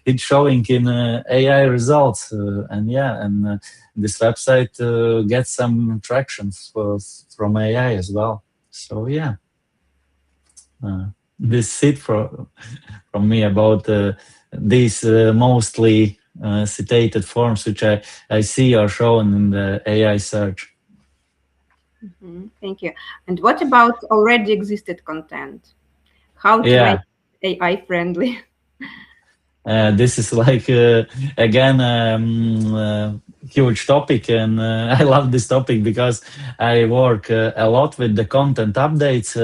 it's showing in AI results, and yeah, and this website gets some traction from AI as well. So yeah. This is it from me about these mostly citated forms which I see are shown in the AI search. Mm-hmm. Thank you. And what about already existed content? How to make AI friendly? this is like again huge topic, and I love this topic because I work a lot with the content updates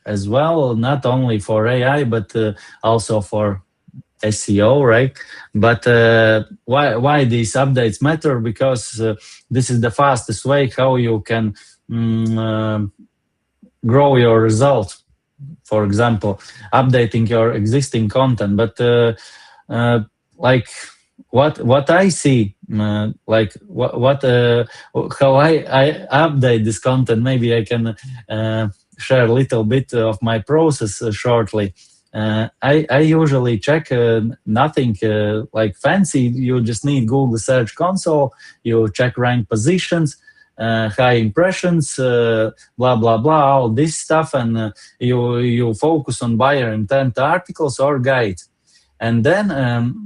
as well, not only for AI but also for SEO, right? But why these updates matter? Because this is the fastest way how you can grow your results. For example, updating your existing content. But like what I see, like what how I update this content. Maybe I can share a little bit of my process shortly. I usually check nothing like fancy. You just need Google Search Console. You check rank positions, high impressions, blah blah blah, all this stuff, and you focus on buyer intent articles or guides, and then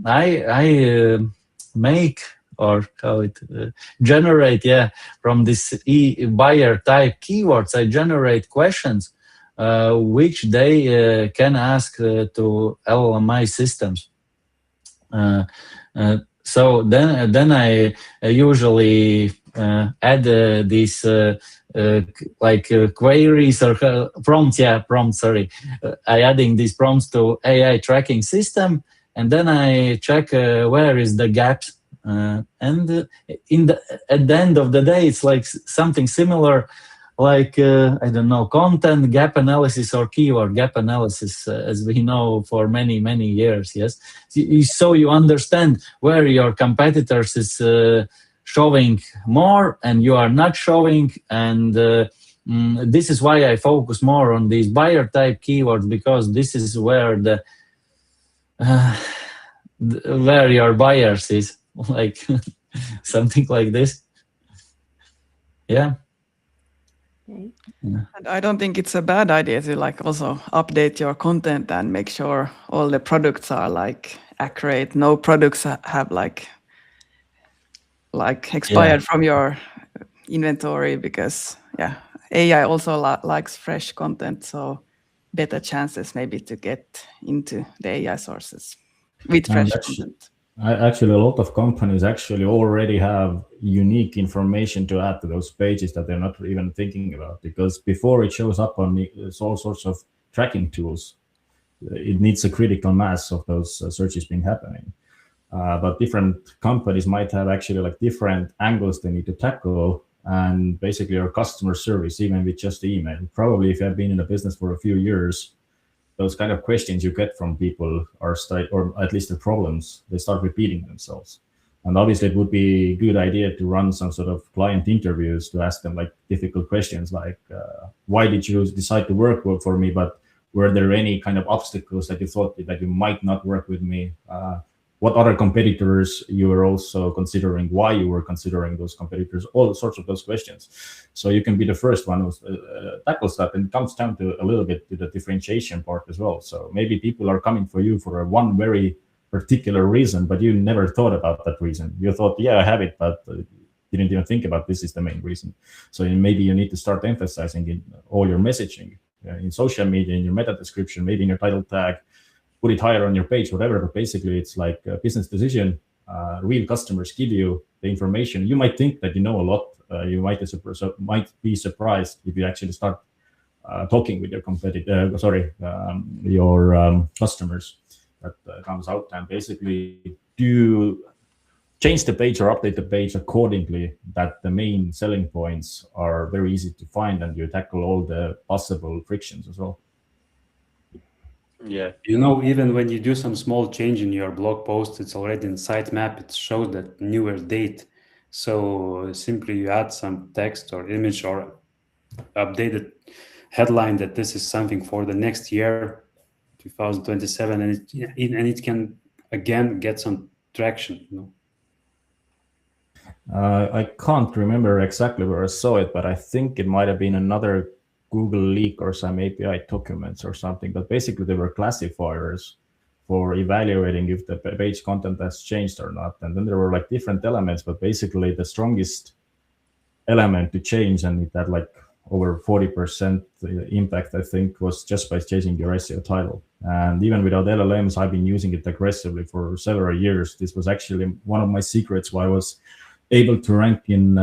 I make, or how it generate, from this buyer type keywords. I generate questions which they can ask to LLMI systems. So then I usually add these like queries or prompts. Sorry, I adding these prompts to AI tracking system, and then I check where is the gaps. And at the end of the day, it's like something similar, like I don't know, content gap analysis or keyword gap analysis, as we know for many years. Yes, so you understand where your competitors is showing more and you are not showing, and this is why I focus more on these buyer type keywords, because this is where the where your buyers is, like something like this. Yeah. Okay. And I don't think it's a bad idea to like also update your content and make sure all the products are like accurate. No products have like expired from your inventory, because AI also likes fresh content, so better chances maybe to get into the AI sources with fresh content. Actually, a lot of companies actually already have unique information to add to those pages that they're not even thinking about, because before it shows up on all sorts of tracking tools, it needs a critical mass of those searches being happening. But different companies might have actually like different angles they need to tackle, and basically your customer service, even with just email. Probably if you have been in the business for a few years, those kind of questions you get from people are or at least the problems, they start repeating themselves. And obviously it would be a good idea to run some sort of client interviews to ask them like difficult questions like, why did you decide to work for me? But were there any kind of obstacles that you thought that you might not work with me? What other competitors you were also considering, why you were considering those competitors, all sorts of those questions. So you can be the first one who tackles that, and it comes down to a little bit to the differentiation part as well. So maybe people are coming for you for one very particular reason, but you never thought about that reason. You thought, I have it, but didn't even think about this is the main reason. So maybe you need to start emphasizing in all your messaging, in social media, in your meta description, maybe in your title tag, put it higher on your page, whatever. But basically, it's like a business decision. Real customers give you the information. You might think that you know a lot. You might be surprised if you actually start talking with your your customers. That comes out, and basically do change the page or update the page accordingly, that the main selling points are very easy to find, and you tackle all the possible frictions as well. Yeah, even when you do some small change in your blog post, it's already in sitemap. It shows that newer date. So simply you add some text or image or updated headline that this is something for the next year, 2027, and it can again get some traction. I can't remember exactly where I saw it, but I think it might have been another Google leak or some API documents or something, but basically they were classifiers for evaluating if the page content has changed or not. And then there were like different elements, but basically the strongest element to change, and it had like over 40% impact, I think, was just by changing your SEO title. And even without LLMs, I've been using it aggressively for several years. This was actually one of my secrets why I was able to rank in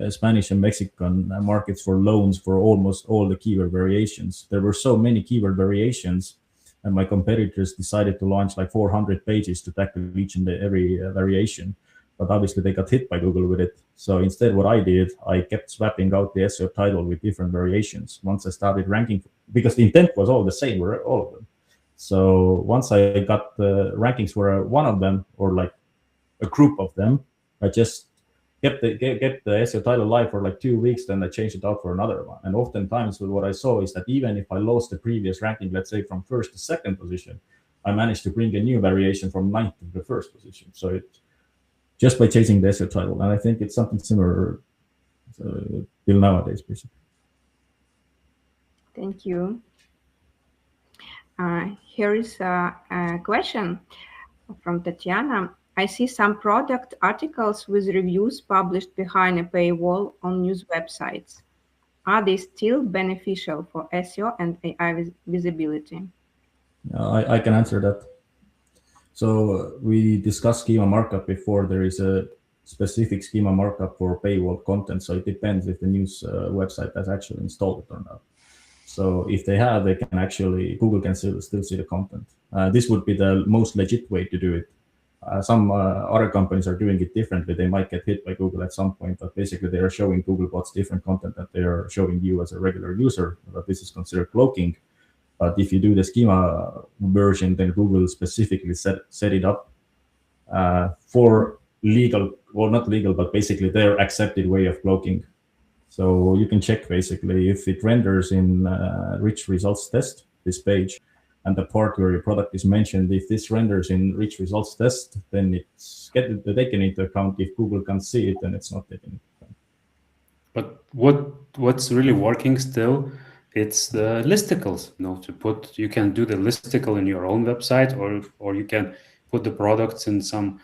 Spanish and Mexican markets for loans for almost all the keyword variations. There were so many keyword variations, and my competitors decided to launch like 400 pages to tackle each and every variation. But obviously they got hit by Google with it. So instead what I did, I kept swapping out the SEO title with different variations. Once I started ranking, because the intent was all the same, were all of them. So once I got the rankings for one of them, or like a group of them, I just get the SEO title live for like 2 weeks, then I changed it out for another one. And oftentimes what I saw is that even if I lost the previous ranking, let's say from 1st to 2nd position, I managed to bring a new variation from 9th to the 1st position. So it just by changing the SEO title. And I think it's something similar till nowadays, basically. Thank you. Here is a question from Tatiana. I see some product articles with reviews published behind a paywall on news websites. Are they still beneficial for SEO and AI visibility? I can answer that. So we discussed schema markup before. There is a specific schema markup for paywall content. So it depends if the news website has actually installed it or not. So if they have, they can actually, Google can still see the content. This would be the most legit way to do it. Some other companies are doing it differently. They might get hit by Google at some point, but basically they are showing Googlebots different content that they are showing you as a regular user. But this is considered cloaking. But if you do the schema version, then Google specifically set it up for legal, well, not legal, but basically their accepted way of cloaking. So you can check basically if it renders in rich results test, this page, and the part where your product is mentioned, if this renders in rich results test, then it's taken into account. If Google can see it, then it's not taken into account. But what's really working still, it's the listicles. You can do the listicle in your own website, or you can put the products in some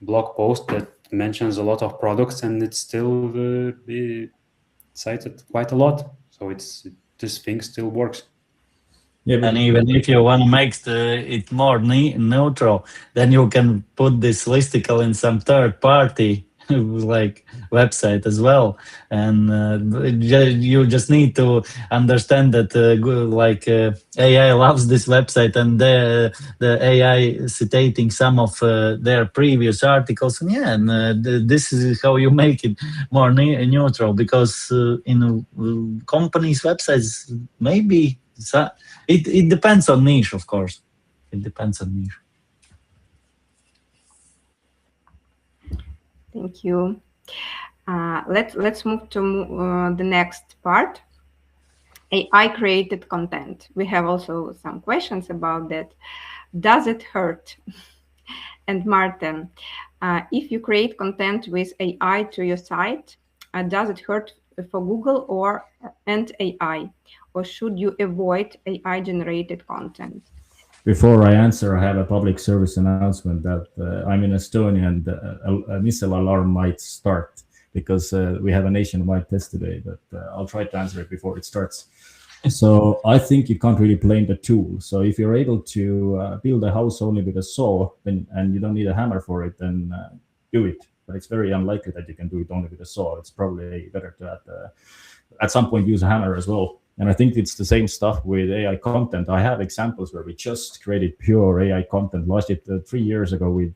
blog post that mentions a lot of products, and it's still be cited quite a lot. So this thing still works. Yeah, and even if you want to make it more neutral, then you can put this listicle in some third party like website as well, and you just need to understand that AI loves this website, and the AI citating some of their previous articles, and this is how you make it more neutral, because in companies' websites, maybe it depends on niche, of course. It depends on niche. Thank you. Let's move to the next part. AI created content. We have also some questions about that. Does it hurt? And Marten, if you create content with AI to your site, does it hurt for Google and AI, or should you avoid AI-generated content? Before I answer, I have a public service announcement that I'm in Estonia, and a missile alarm might start because we have a nationwide test today, but I'll try to answer it before it starts. So I think you can't really blame the tool. So if you're able to build a house only with a saw, and you don't need a hammer for it, then do it. But it's very unlikely that you can do it only with a saw. It's probably better to at some point use a hammer as well. And I think it's the same stuff with AI content. I have examples where we just created pure AI content, launched it 3 years ago with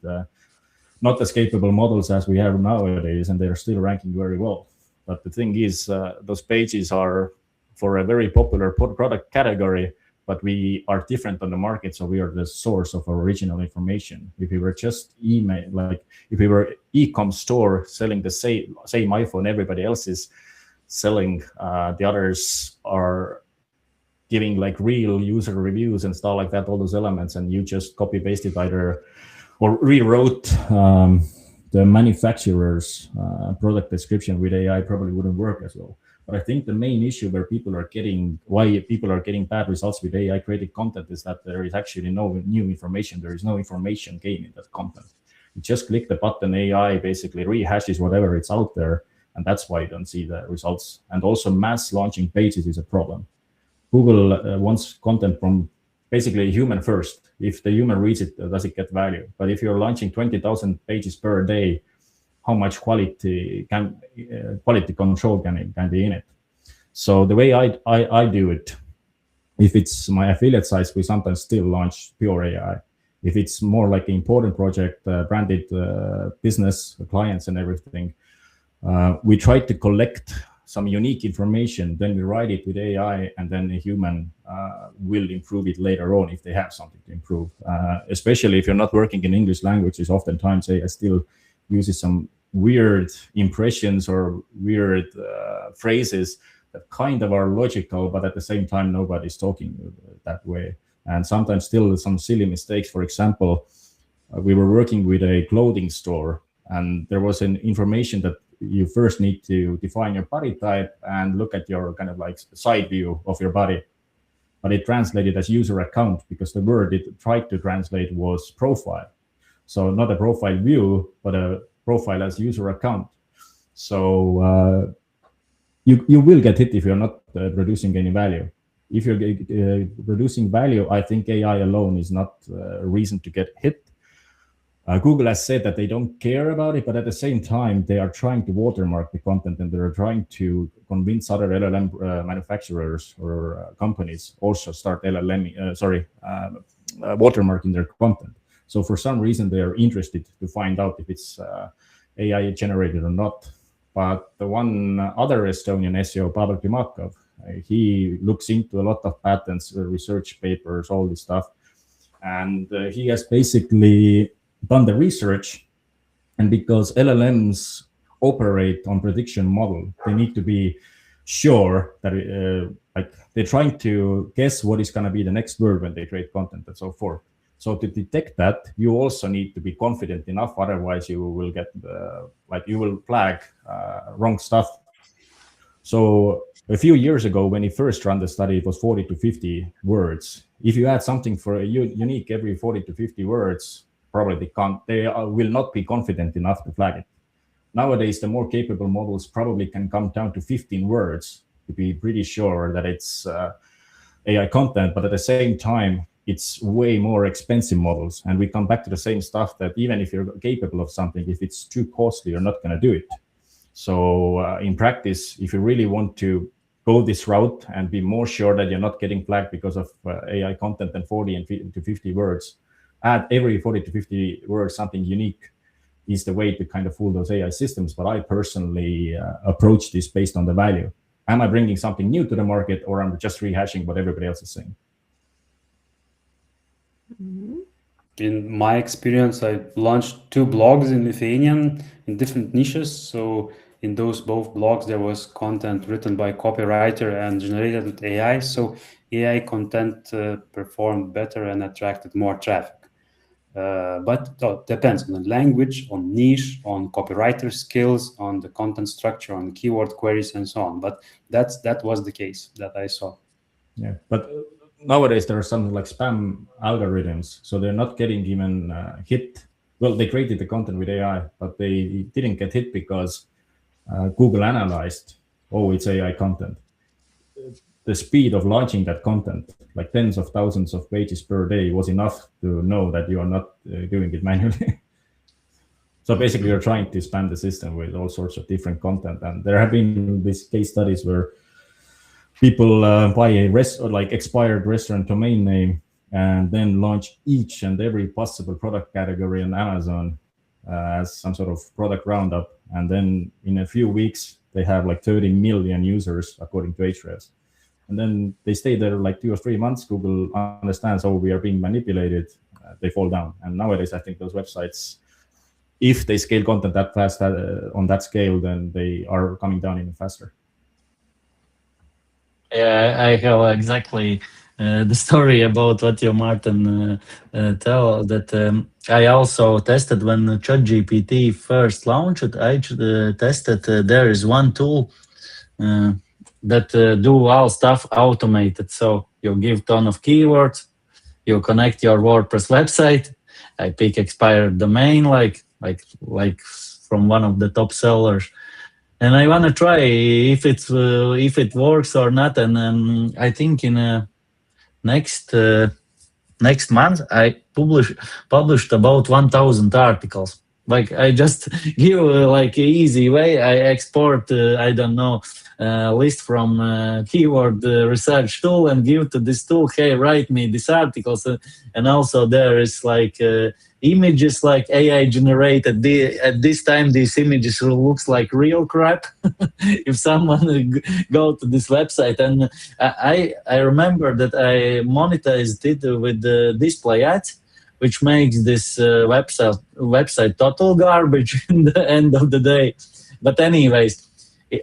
not as capable models as we have nowadays, and they're still ranking very well. But the thing is, those pages are for a very popular product category, but we are different on the market, so we are the source of original information. If we were just email, like if we were e-com store selling the same iPhone everybody else is selling, the others are giving like real user reviews and stuff like that, all those elements, and you just copy pasted either or rewrote the manufacturer's product description with AI, probably wouldn't work as well. But I think the main issue why people are getting bad results with AI created content is that there is actually no new information. There is no information gained in that content. You just click the button, AI basically rehashes whatever it's out there, and that's why you don't see the results. And also mass launching pages is a problem. Google wants content from basically human first. If the human reads it, does it get value? But if you're launching 20,000 pages per day, how much quality control can be in it? So the way I do it, if it's my affiliate sites, we sometimes still launch pure AI. If it's more like an important project, branded business clients and everything, we try to collect some unique information, then we write it with AI, and then a human will improve it later on if they have something to improve. Especially if you're not working in English languages, oftentimes AI still uses some weird impressions or weird phrases that kind of are logical, but at the same time, nobody's talking that way. And sometimes still some silly mistakes. For example, we were working with a clothing store, and there was an information that you first need to define your body type and look at your kind of like side view of your body. But it translated as user account because the word it tried to translate was profile. So not a profile view, but a profile as user account. So you will get hit if you're not producing any value. If you're producing value, I think AI alone is not a reason to get hit. Google has said that they don't care about it, but at the same time, they are trying to watermark the content, and they're trying to convince other LLM manufacturers or companies also start watermarking their content. So for some reason, they are interested to find out if it's AI generated or not. But the one other Estonian SEO, Pavel Klimakov, he looks into a lot of patents, research papers, all this stuff. And he has basically done the research. And because LLMs operate on prediction model, they need to be sure that like they're trying to guess what is going to be the next word when they create content and so forth. So to detect that, you also need to be confident enough. Otherwise, you will get you will flag wrong stuff. So a few years ago, when he first ran the study, it was 40 to 50 words. If you add something for a unique every 40 to 50 words, probably they will not be confident enough to flag it. Nowadays, the more capable models probably can come down to 15 words to be pretty sure that it's AI content. But at the same time, it's way more expensive models. And we come back to the same stuff that even if you're capable of something, if it's too costly, you're not going to do it. So in practice, if you really want to go this route and be more sure that you're not getting flagged because of AI content than 40 to 50 words, add every 40 to 50 words something unique is the way to kind of fool those AI systems. But I personally approach this based on the value. Am I bringing something new to the market, or am I just rehashing what everybody else is saying? Mm-hmm. In my experience, I launched 2 blogs in Lithuanian in different niches. So in those both blogs, there was content written by copywriter and generated with AI. So AI content performed better and attracted more traffic. But it depends on the language, on niche, on copywriter skills, on the content structure, on keyword queries, and so on. But that was the case that I saw. Yeah, but nowadays there are some like spam algorithms, so they're not getting even hit. Well, they created the content with AI, but they didn't get hit because Google analyzed, oh, it's AI content. The speed of launching that content, like tens of thousands of pages per day, was enough to know that you are not doing it manually. So basically, you're trying to spam the system with all sorts of different content. And there have been these case studies where people buy a expired restaurant domain name and then launch each and every possible product category on Amazon as some sort of product roundup. And then in a few weeks, they have like 30 million users according to Ahrefs. And then they stay there like 2 or 3 months. Google understands, oh, we are being manipulated. They fall down. And nowadays, I think those websites, if they scale content that fast on that scale, then they are coming down even faster. Yeah, I have exactly the story about what you, Marten, tell. That I also tested when ChatGPT first launched. I tested there is one tool that do all stuff automated. So you give ton of keywords, you connect your WordPress website. I pick expired domain like from one of the top sellers, and I want to try if it works or not. And I think in next month I published about 1,000 articles. Like I just give like an easy way. I export I don't know list from keyword research tool and give to this tool. Hey, write me these articles, and also there is like images like AI generated. At this time, these images looks like real crap. If someone go to this website, and I remember that I monetized it with the display ads, which makes this website total garbage in the end of the day. But anyways,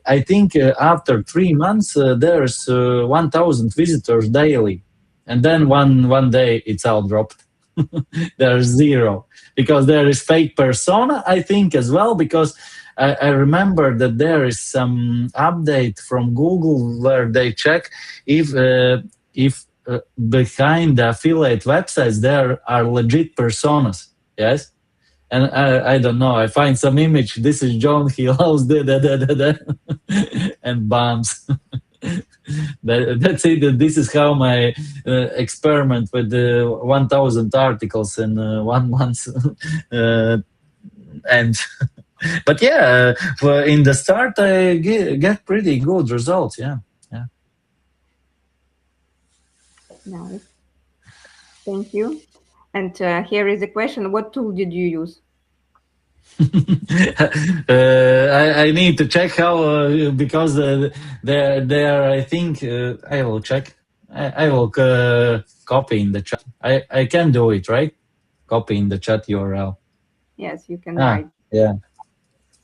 I think after 3 months there's 1,000 visitors daily, and then one day it's all dropped. There's zero because there is fake persona, I think, as well, because I remember that there is some update from Google where they check if behind the affiliate websites there are legit personas. Yes. And I don't know, I find some image, this is John, he loves and bombs. That's it. This is how my experiment with the 1,000 articles in 1 month and but yeah, in the start I get pretty good results. Yeah. Nice. Thank you. And here is a question: what tool did you use? I need to check how because they are. I think I will check. I will copy in the chat. I can do it, right? Copy in the chat URL. Yes, you can write. Yeah.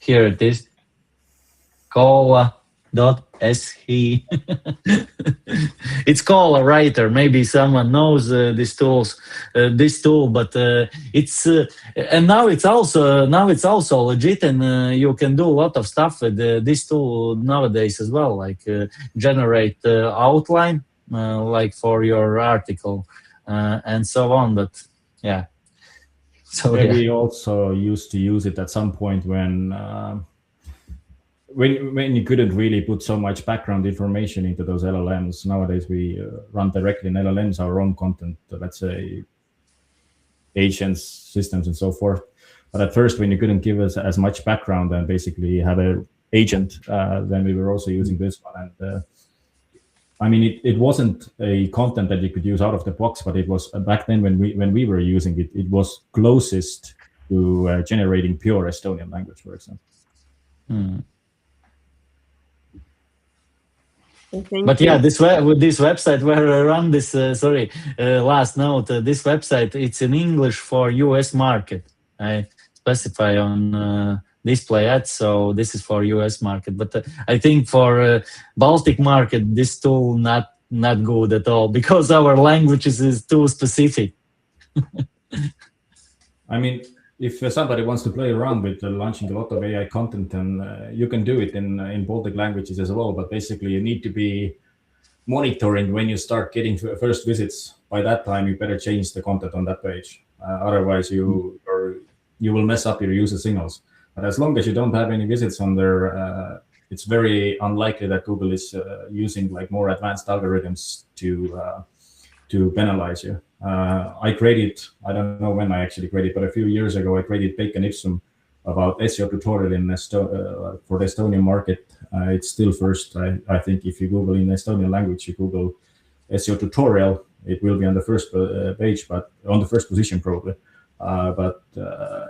Here it is. Cola.se. It's called a writer. Maybe someone knows this tool, but it's and now it's also legit, and you can do a lot of stuff with this tool nowadays as well, like generate outline like for your article and so on. But yeah. So we also used to use it at some point when you couldn't really put so much background information into those LLMs. Nowadays we run directly in LLMs our own content, let's say agents, systems, and so forth. But at first, when you couldn't give us as much background and basically have an agent, then we were also using this one. And I mean, it wasn't a content that you could use out of the box, but it was back then when we were using it, it was closest to generating pure Estonian language, for example. But yeah, with this website where I run this, last note, this website, it's in English for US market. I specify on display ads, so this is for US market. But I think for Baltic market, this tool not good at all because our languages is too specific. I mean, if somebody wants to play around with launching a lot of AI content, then you can do it in Baltic languages as well. But basically, you need to be monitoring when you start getting first visits. By that time, you better change the content on that page. Otherwise, you will mess up your user signals. But as long as you don't have any visits on there, it's very unlikely that Google is using like more advanced algorithms to penalize you. I don't know when I actually created, but a few years ago, I created Bacon Ipsum about SEO tutorial for the Estonian market. It's still first. I think if you Google in Estonian language, you Google SEO tutorial, it will be on the first page, but on the first position probably. But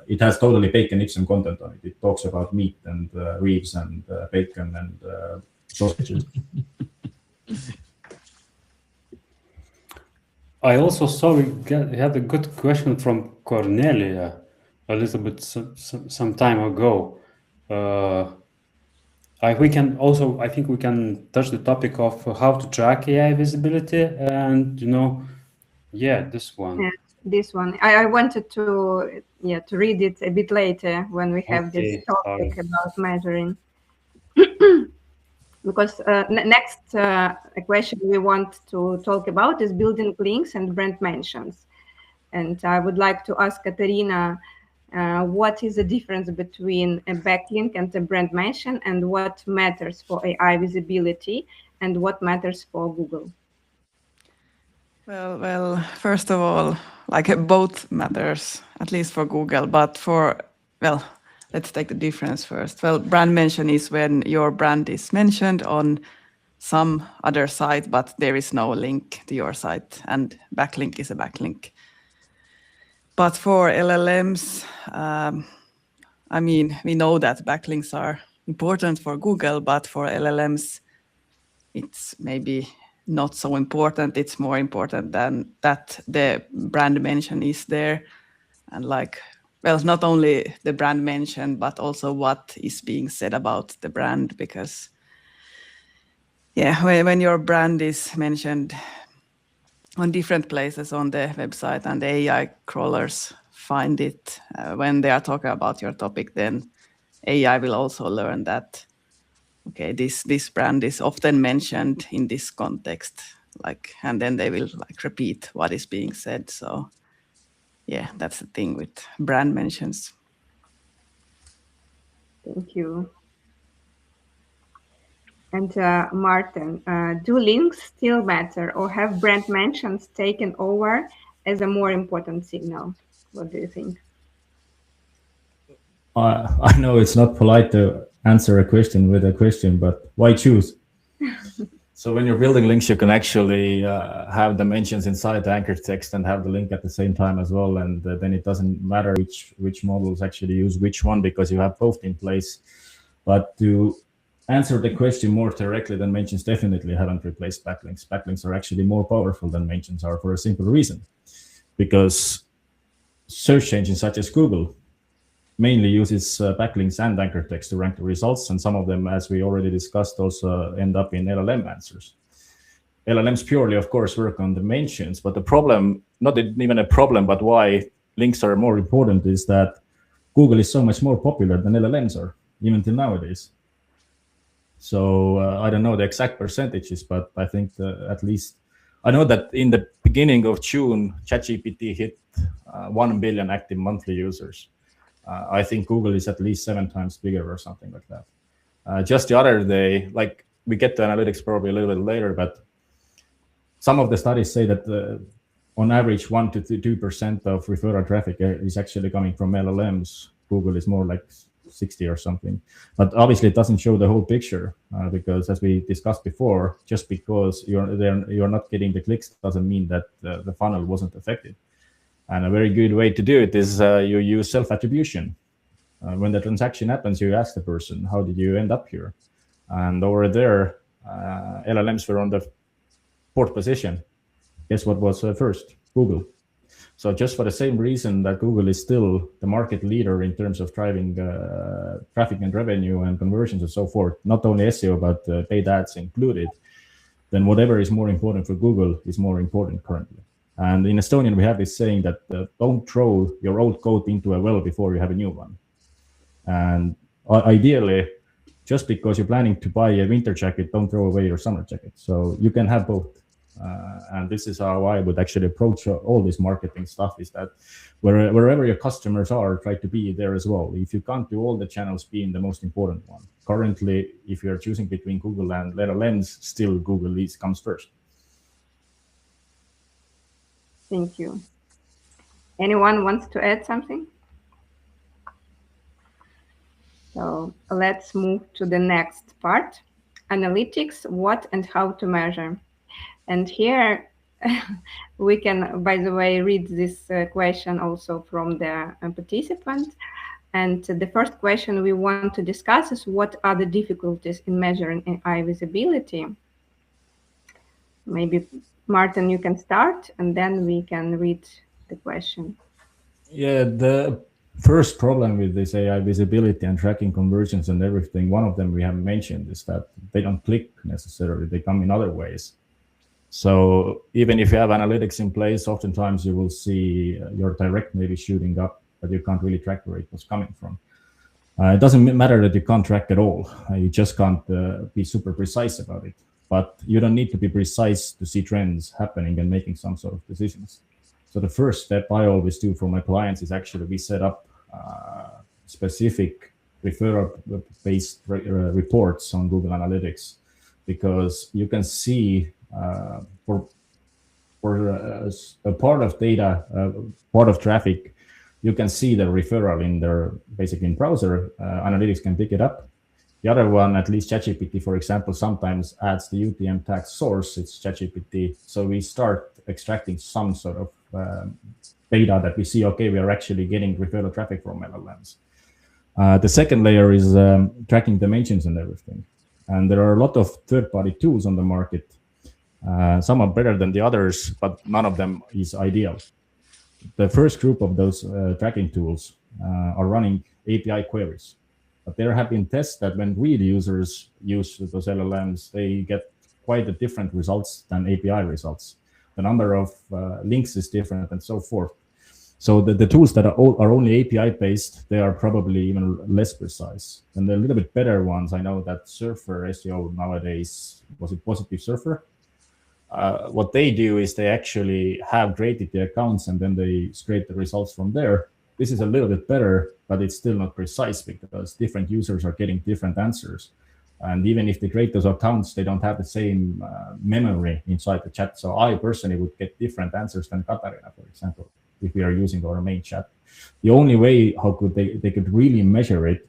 it has totally Bacon Ipsum content on it. It talks about meat and reeves and bacon and sausages. I also saw we had a good question from Cornelia a little bit some time ago. I think we can touch the topic of how to track AI visibility, and this one. Yeah, this one. I wanted to read it a bit later when we have this topic about measuring. Because next question we want to talk about is building links and brand mentions. And I would like to ask Katarina, what is the difference between a backlink and a brand mention, and what matters for AI visibility and what matters for Google? Well, first of all, like both matters, at least for Google, but let's take the difference first. Well, brand mention is when your brand is mentioned on some other site, but there is no link to your site, and backlink is a backlink. But for LLMs, I mean, we know that backlinks are important for Google, but for LLMs, it's maybe not so important. It's more important than that the brand mention is there. And not only the brand mention, but also what is being said about the brand, because when your brand is mentioned on different places on the website and the AI crawlers find it when they are talking about your topic, then AI will also learn that, okay, this brand is often mentioned in this context, and then they will repeat what is being said. So that's the thing with brand mentions. Thank you. And Marten, do links still matter, or have brand mentions taken over as a more important signal? What do you think? I know it's not polite to answer a question with a question, but why choose? So when you're building links, you can actually have the mentions inside the anchor text and have the link at the same time as well. And then it doesn't matter which models actually use which one, because you have both in place. But to answer the question more directly, then mentions definitely haven't replaced backlinks. Backlinks are actually more powerful than mentions are, for a simple reason. Because search engines such as Google mainly uses backlinks and anchor text to rank the results, and some of them, as we already discussed, also end up in LLM answers. LLMs purely, of course, work on the mentions, but the problem, not even a problem, but why links are more important, is that Google is so much more popular than LLMs are, even till nowadays. So I don't know the exact percentages, but I think at least, I know that in the beginning of June, ChatGPT hit 1 billion active monthly users. I think Google is at least 7 times bigger or something like that. Just the other day, we get to analytics probably a little bit later, but some of the studies say that on average 1 to 2% of referral traffic is actually coming from LLMs. Google is more like 60 or something. But obviously it doesn't show the whole picture because, as we discussed before, just because you're not getting the clicks doesn't mean that the funnel wasn't affected. And a very good way to do it is you use self-attribution. When the transaction happens, you ask the person, how did you end up here? And over there, LLMs were on the 4th position. Guess what was first? Google. So just for the same reason that Google is still the market leader in terms of driving traffic and revenue and conversions and so forth, not only SEO, but paid ads included, then whatever is more important for Google is more important currently. And in Estonian, we have this saying that don't throw your old coat into a well before you have a new one. And ideally, just because you're planning to buy a winter jacket, don't throw away your summer jacket. So you can have both. And this is how I would actually approach all this marketing stuff, is that wherever your customers are, try to be there as well. If you can't do all the channels, be in the most important one. Currently, if you're choosing between Google and LLMs, still Google comes first. Thank you. Anyone wants to add something? So let's move to the next part. Analytics, what and how to measure. And here we can, by the way, read this question also from the participant. And the first question we want to discuss is, what are the difficulties in measuring AI visibility? Maybe Marten, you can start, and then we can read the question. Yeah, the first problem with this AI visibility and tracking conversions and everything, one of them we have mentioned, is that they don't click necessarily, they come in other ways. So even if you have analytics in place, oftentimes you will see your direct maybe shooting up, but you can't really track where it was coming from. It doesn't matter that you can't track at all. You just can't be super precise about it. But you don't need to be precise to see trends happening and making some sort of decisions. So the first step I always do for my clients is actually we set up specific referral-based reports on Google Analytics, because you can see for a part of data, part of traffic, you can see the referral in their basically in browser. Analytics can pick it up. The other one, at least ChatGPT, for example, sometimes adds the UTM tag source. It's ChatGPT. So we start extracting some sort of data that we see, okay, we are actually getting referral traffic from LLMs. The second layer is tracking dimensions and everything. And there are a lot of third-party tools on the market. Some are better than the others, but none of them is ideal. The first group of those tracking tools are running API queries. But there have been tests that when real users use those LLMs, they get quite a different results than API results. The number of links is different and so forth. So the tools that are only API-based, they are probably even less precise. And the little bit better ones, I know that Surfer SEO nowadays, was it Positive Surfer? What they do is they actually have created the accounts and then they scrape the results from there. This is a little bit better, but it's still not precise because different users are getting different answers. And even if they create those accounts, they don't have the same memory inside the chat. So I personally would get different answers than Katarina, for example, if we are using our main chat. The only way how could they could really measure it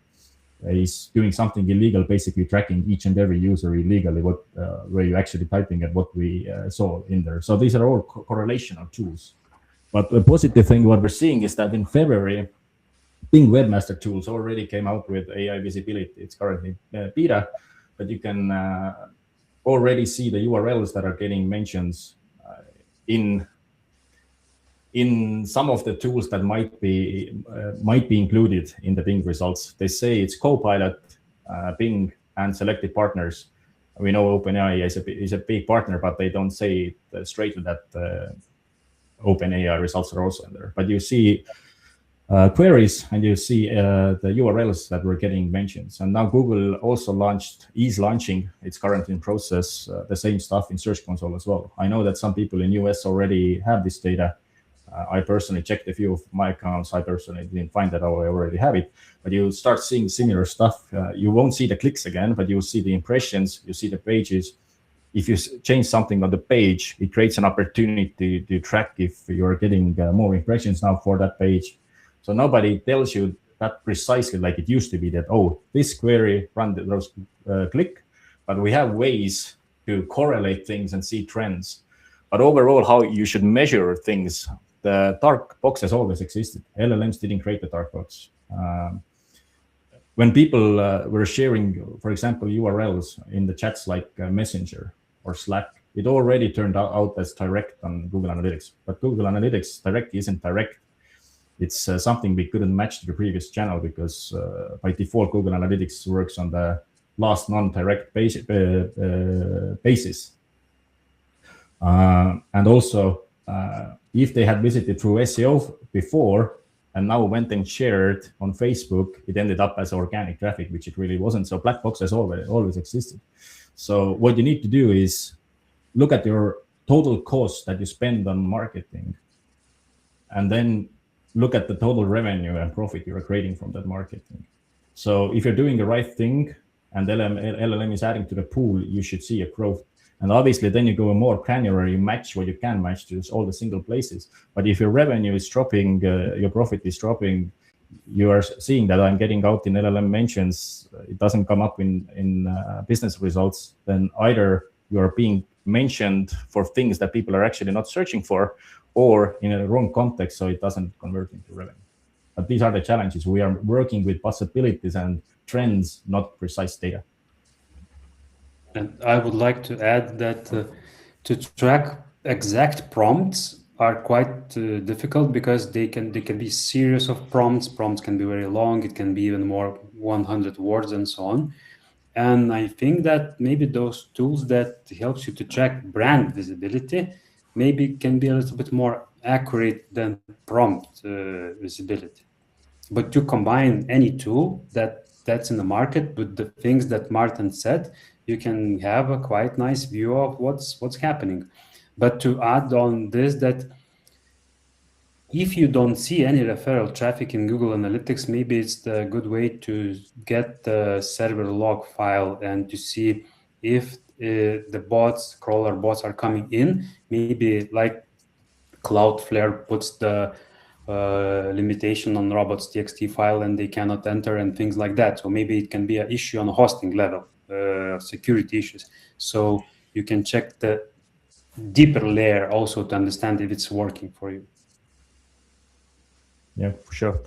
is doing something illegal, basically tracking each and every user illegally, what where you actually typing and what we saw in there. So these are all correlational tools. But the positive thing what we're seeing is that in February, Bing Webmaster Tools already came out with AI visibility. It's currently beta, but you can already see the URLs that are getting mentions in some of the tools that might be included in the Bing results. They say it's Copilot, Bing, and selected partners. We know OpenAI is a big partner, but they don't say it straight that OpenAI results are also in there. But you see queries and you see the URLs that were getting mentions. And now Google also is launching, it's currently in process, the same stuff in Search Console as well. I know that some people in US already have this data. I personally checked a few of my accounts. I personally didn't find that I already have it, but you start seeing similar stuff. You won't see the clicks again, but you'll see the impressions, you see the pages. If you change something on the page, it creates an opportunity to track if you're getting more impressions now for that page. So nobody tells you that precisely like it used to be that, oh, this query run those click, but we have ways to correlate things and see trends. But overall, how you should measure things, the dark box has always existed. LLMs didn't create the dark box. When people were sharing, for example, URLs in the chats like Messenger or Slack, it already turned out as direct on Google Analytics. But Google Analytics direct isn't direct. It's something we couldn't match to the previous channel because by default, Google Analytics works on the last non-direct basis. And also, if they had visited through SEO before and now went and shared on Facebook, it ended up as organic traffic, which it really wasn't. So black box has always existed. So what you need to do is look at your total cost that you spend on marketing, and then look at the total revenue and profit you're creating from that marketing. So if you're doing the right thing and LLM is adding to the pool, you should see a growth. And obviously, then you go more granular, you match what you can match to all the single places. But if your revenue is dropping, your profit is dropping, you are seeing that I'm getting out in LLM mentions, it doesn't come up in business results, then either you are being mentioned for things that people are actually not searching for, or in a wrong context, so it doesn't convert into revenue. But these are the challenges. We are working with possibilities and trends, not precise data. And I would like to add that to track exact prompts are quite difficult because they can be series of prompts. Prompts can be very long. It can be even more 100 words and so on. And I think that maybe those tools that helps you to track brand visibility maybe can be a little bit more accurate than prompt visibility. But to combine any tool that's in the market with the things that Marten said, you can have a quite nice view of what's happening. But to add on this, that if you don't see any referral traffic in Google Analytics, maybe it's the good way to get the server log file and to see if the bots, crawler bots, are coming in. Maybe like Cloudflare puts the limitation on robots.txt file and they cannot enter and things like that. So maybe it can be an issue on a hosting level, security issues. So you can check the deeper layer also to understand if it's working for you. Yeah, for sure.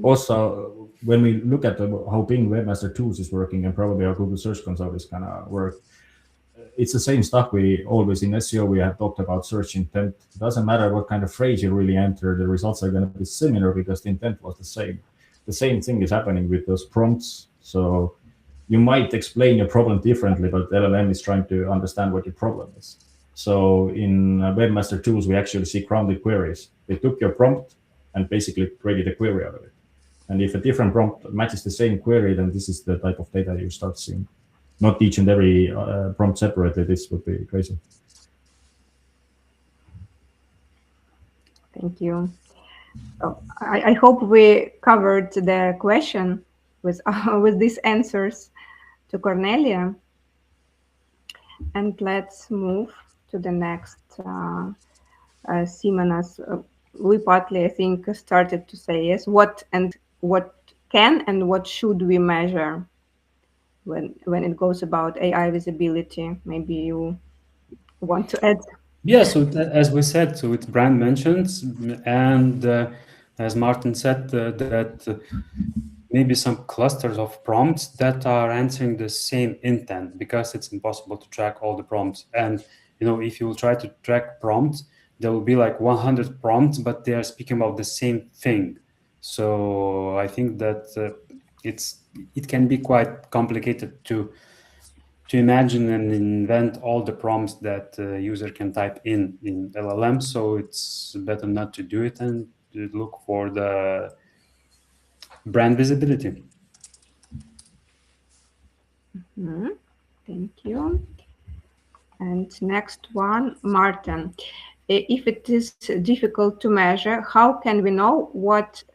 Also, when we look at how Bing Webmaster Tools is working and probably how Google Search Console is going to work, it's the same stuff we always in SEO we have talked about search intent. It doesn't matter what kind of phrase you really enter, the results are going to be similar because the intent was the same. The same thing is happening with those prompts. So you might explain your problem differently, but LLM is trying to understand what your problem is. So in Webmaster Tools, we actually see grounded queries. They took your prompt and basically created a query out of it. And if a different prompt matches the same query, then this is the type of data you start seeing. Not each and every prompt separately, this would be crazy. Thank you. So I hope we covered the question with these answers to Cornelia. And let's move to the next. Simonas, we partly, I think, started to say yes. What can and what should we measure when it goes about AI visibility? Maybe you want to add. Yeah, so as we said, so it's brand mentions, and as Marten said, that maybe some clusters of prompts that are answering the same intent, because it's impossible to track all the prompts. And if you will try to track prompts, there will be like 100 prompts, but they are speaking about the same thing. So I think that it can be quite complicated to imagine and invent all the prompts that a user can type in LLM. So it's better not to do it and to look for the brand visibility. Mm-hmm. Thank you. And next one, Marten. If it is difficult to measure, how can we know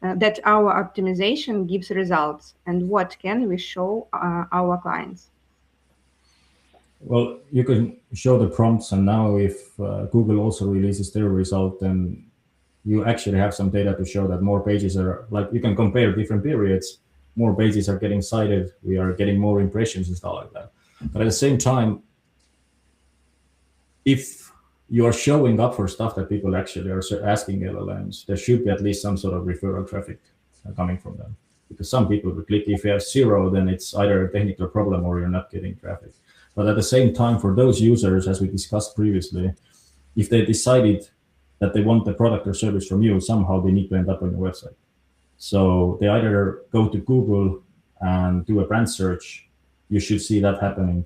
that our optimization gives results, and what can we show our clients? Well, you can show the prompts, and now if Google also releases their result, then you actually have some data to show that more pages are, like, you can compare different periods, more pages are getting cited, we are getting more impressions and stuff like that. But at the same time, if you are showing up for stuff that people actually are asking LLMs, there should be at least some sort of referral traffic coming from them. Because some people will click, if you have 0, then it's either a technical problem or you're not getting traffic. But at the same time, for those users, as we discussed previously, if they decided that they want the product or service from you, somehow they need to end up on your website. So they either go to Google and do a brand search, you should see that happening,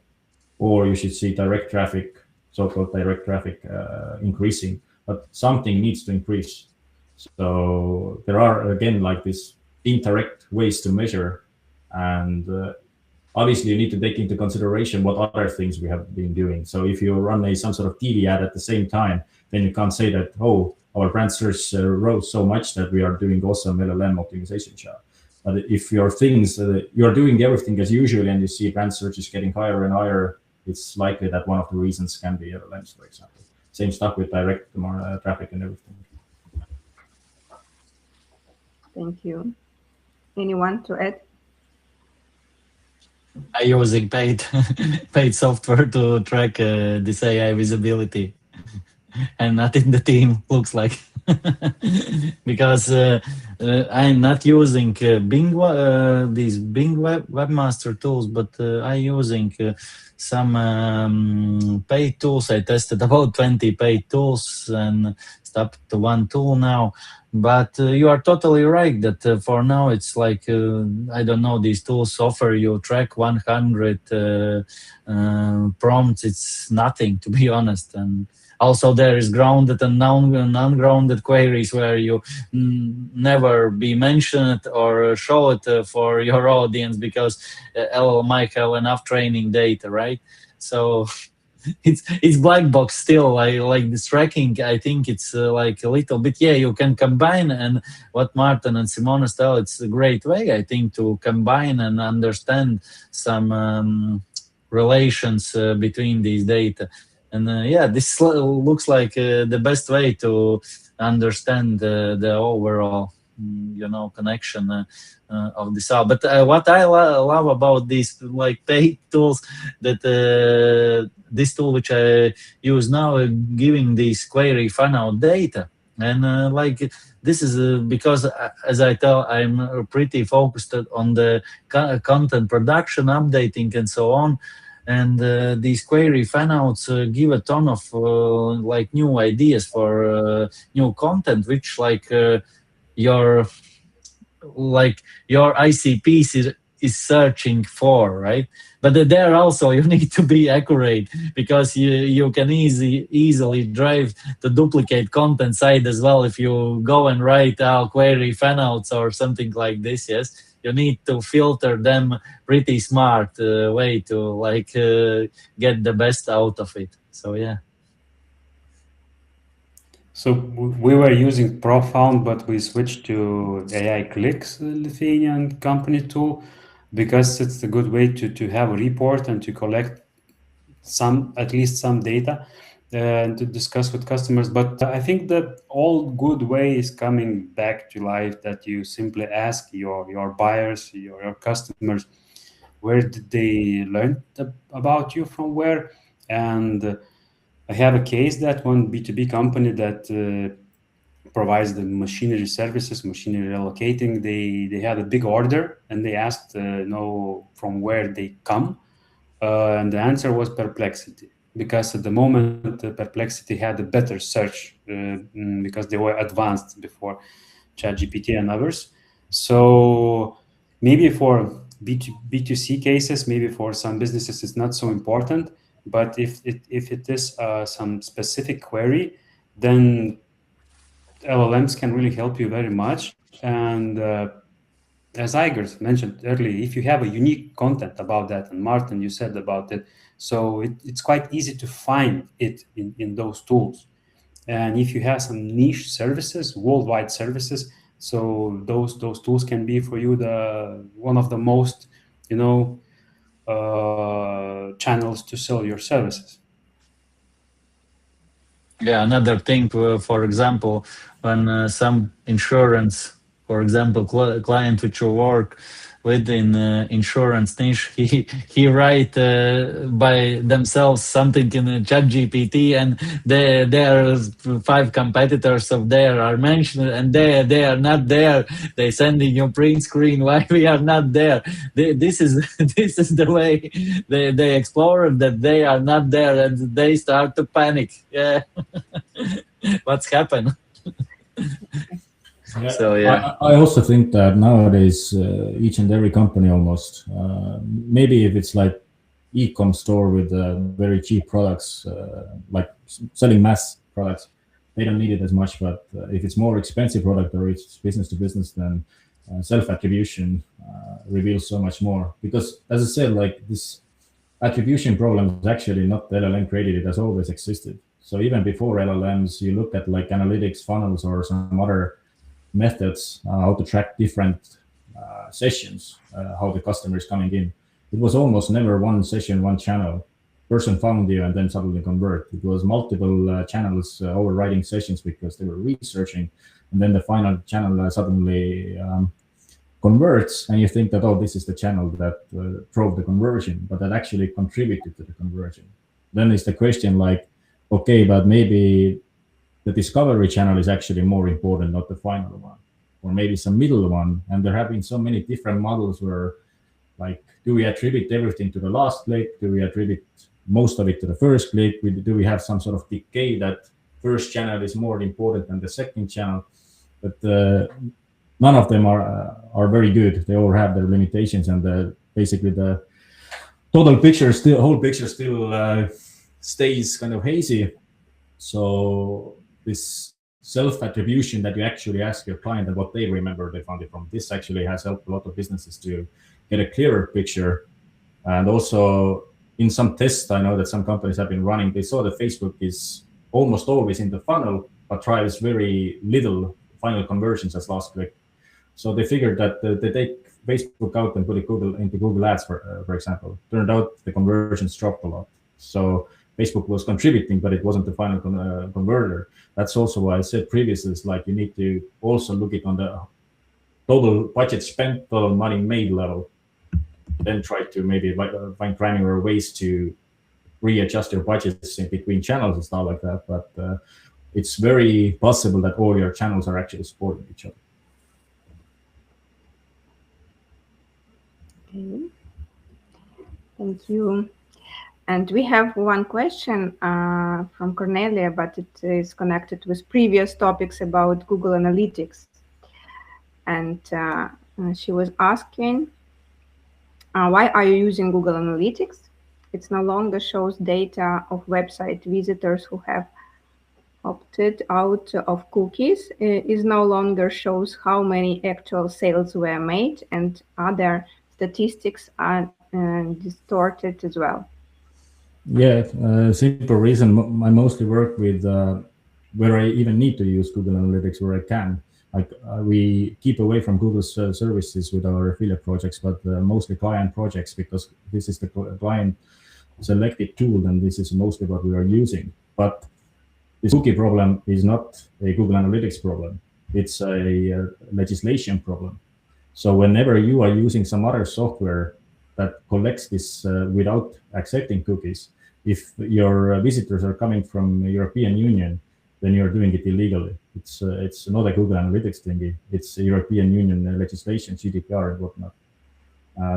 or you should see direct traffic, so-called direct traffic increasing, but something needs to increase. So there are, again, like these indirect ways to measure, and obviously you need to take into consideration what other things we have been doing. So if you run some sort of TV ad at the same time, then you can't say that, oh, our brand search rose so much that we are doing awesome LLM optimization job. But if your things, you're doing everything as usual and you see brand search is getting higher and higher, it's likely that one of the reasons can be LLMs, for example. Same stuff with direct traffic and everything. Thank you. Anyone to add? I'm using paid software to track this AI visibility, and not in the team, looks like. Because I'm not using Bing, these Bing Webmaster tools, but I'm using some paid tools. I tested about 20 paid tools and stopped to one tool now. But you are totally right that for now it's like, I don't know, these tools offer you track 100 prompts. It's nothing, to be honest. And also there is grounded and non-grounded queries where you never be mentioned or show it for your audience because LL might have enough training data, right? So it's black box still. Like this tracking, I think it's like a little bit, yeah, you can combine, and what Marten and Simonas tell, it's a great way, I think, to combine and understand some relations between these data. And yeah, this looks like the best way to understand the overall connection of this out. But what I love about these like paid tools, that this tool which I use now, giving these query fan out data, and like this is because as I tell, I'm pretty focused on the content production, updating, and so on. And these query fanouts give a ton of like new ideas for new content, which like your ICP is searching for, right? But there also you need to be accurate, because you can easily drive the duplicate content side as well if you go and write our query fanouts or something like this. Yes, you need to filter them pretty smart way to like get the best out of it. So yeah. So we were using Profound, but we switched to AI Clicks, Lithuanian company tool, because it's a good way to have a report and to collect at least some data and to discuss with customers. But I think that all good way is coming back to life, that you simply ask your buyers, your customers, where did they learn about you, from where. And I have a case that one B2B company that provides the machinery services, machinery allocating, they had a big order, and they asked know from where they come. And the answer was Perplexity, because at the moment Perplexity had a better search because they were advanced before ChatGPT and others. So maybe for B2C cases, maybe for some businesses it's not so important. But if it is some specific query, then LLMs can really help you very much. And as Aigars mentioned earlier, if you have a unique content about that, and Marten, you said about it, so it's quite easy to find it in those tools. And if you have some niche services, worldwide services, so those tools can be for you one of the most, channels to sell your services. Yeah, another thing, for example, when some insurance, for example, client which you work with in insurance niche, he write by themselves something in ChatGPT, and there are 5 competitors of there are mentioned, and they are not there. They sending you print screen why we are not there. This is the way they explore that they are not there, and they start to panic. Yeah, what's happened? Yeah, so yeah, I also think that nowadays each and every company almost, maybe if it's like e-com store with very cheap products, like selling mass products, they don't need it as much. But if it's more expensive product or it's business to business, then self-attribution reveals so much more. Because as I said, like this attribution problem is actually not LLM created, it has always existed. So even before LLMs, you look at like analytics funnels or some other methods, how to track different sessions, how the customer is coming in. It was almost never one session, one channel. Person found you and then suddenly convert. It was multiple channels overriding sessions because they were researching, and then the final channel suddenly converts, and you think that, oh, this is the channel that drove the conversion, but that actually contributed to the conversion. Then is the question like, okay, but maybe the discovery channel is actually more important, not the final one, or maybe some middle one. And there have been so many different models where, like, do we attribute everything to the last click? Do we attribute most of it to the first click? Do we have some sort of decay that first channel is more important than the second channel? But none of them are very good. They all have their limitations, and basically the total picture whole picture still stays kind of hazy. So this self-attribution that you actually ask your client and what they remember they found it from, this actually has helped a lot of businesses to get a clearer picture. And also in some tests, I know that some companies have been running, they saw that Facebook is almost always in the funnel, but drives very little final conversions as last click. So they figured that they take Facebook out and put it into Google Ads, for example. Turned out the conversions dropped a lot. So Facebook was contributing, but it wasn't the final converter. That's also why I said previously, it's like you need to also look it on the total budget spent, total money made level, then try to maybe find granular ways to readjust your budgets in between channels and stuff like that. But it's very possible that all your channels are actually supporting each other. Okay. Thank you. And we have one question from Cornelia, but it is connected with previous topics about Google Analytics. And she was asking, why are you using Google Analytics? It no longer shows data of website visitors who have opted out of cookies. It no longer shows how many actual sales were made, and other statistics are distorted as well. Yeah, simple reason. I mostly work with where I even need to use Google Analytics where I can. Like we keep away from Google's services with our affiliate projects, but mostly client projects, because this is the client selected tool, and this is mostly what we are using. But this cookie problem is not a Google Analytics problem. It's a legislation problem. So whenever you are using some other software that collects this without accepting cookies, if your visitors are coming from the European Union, then you're doing it illegally. It's not a Google Analytics thingy. It's European Union legislation, GDPR and whatnot.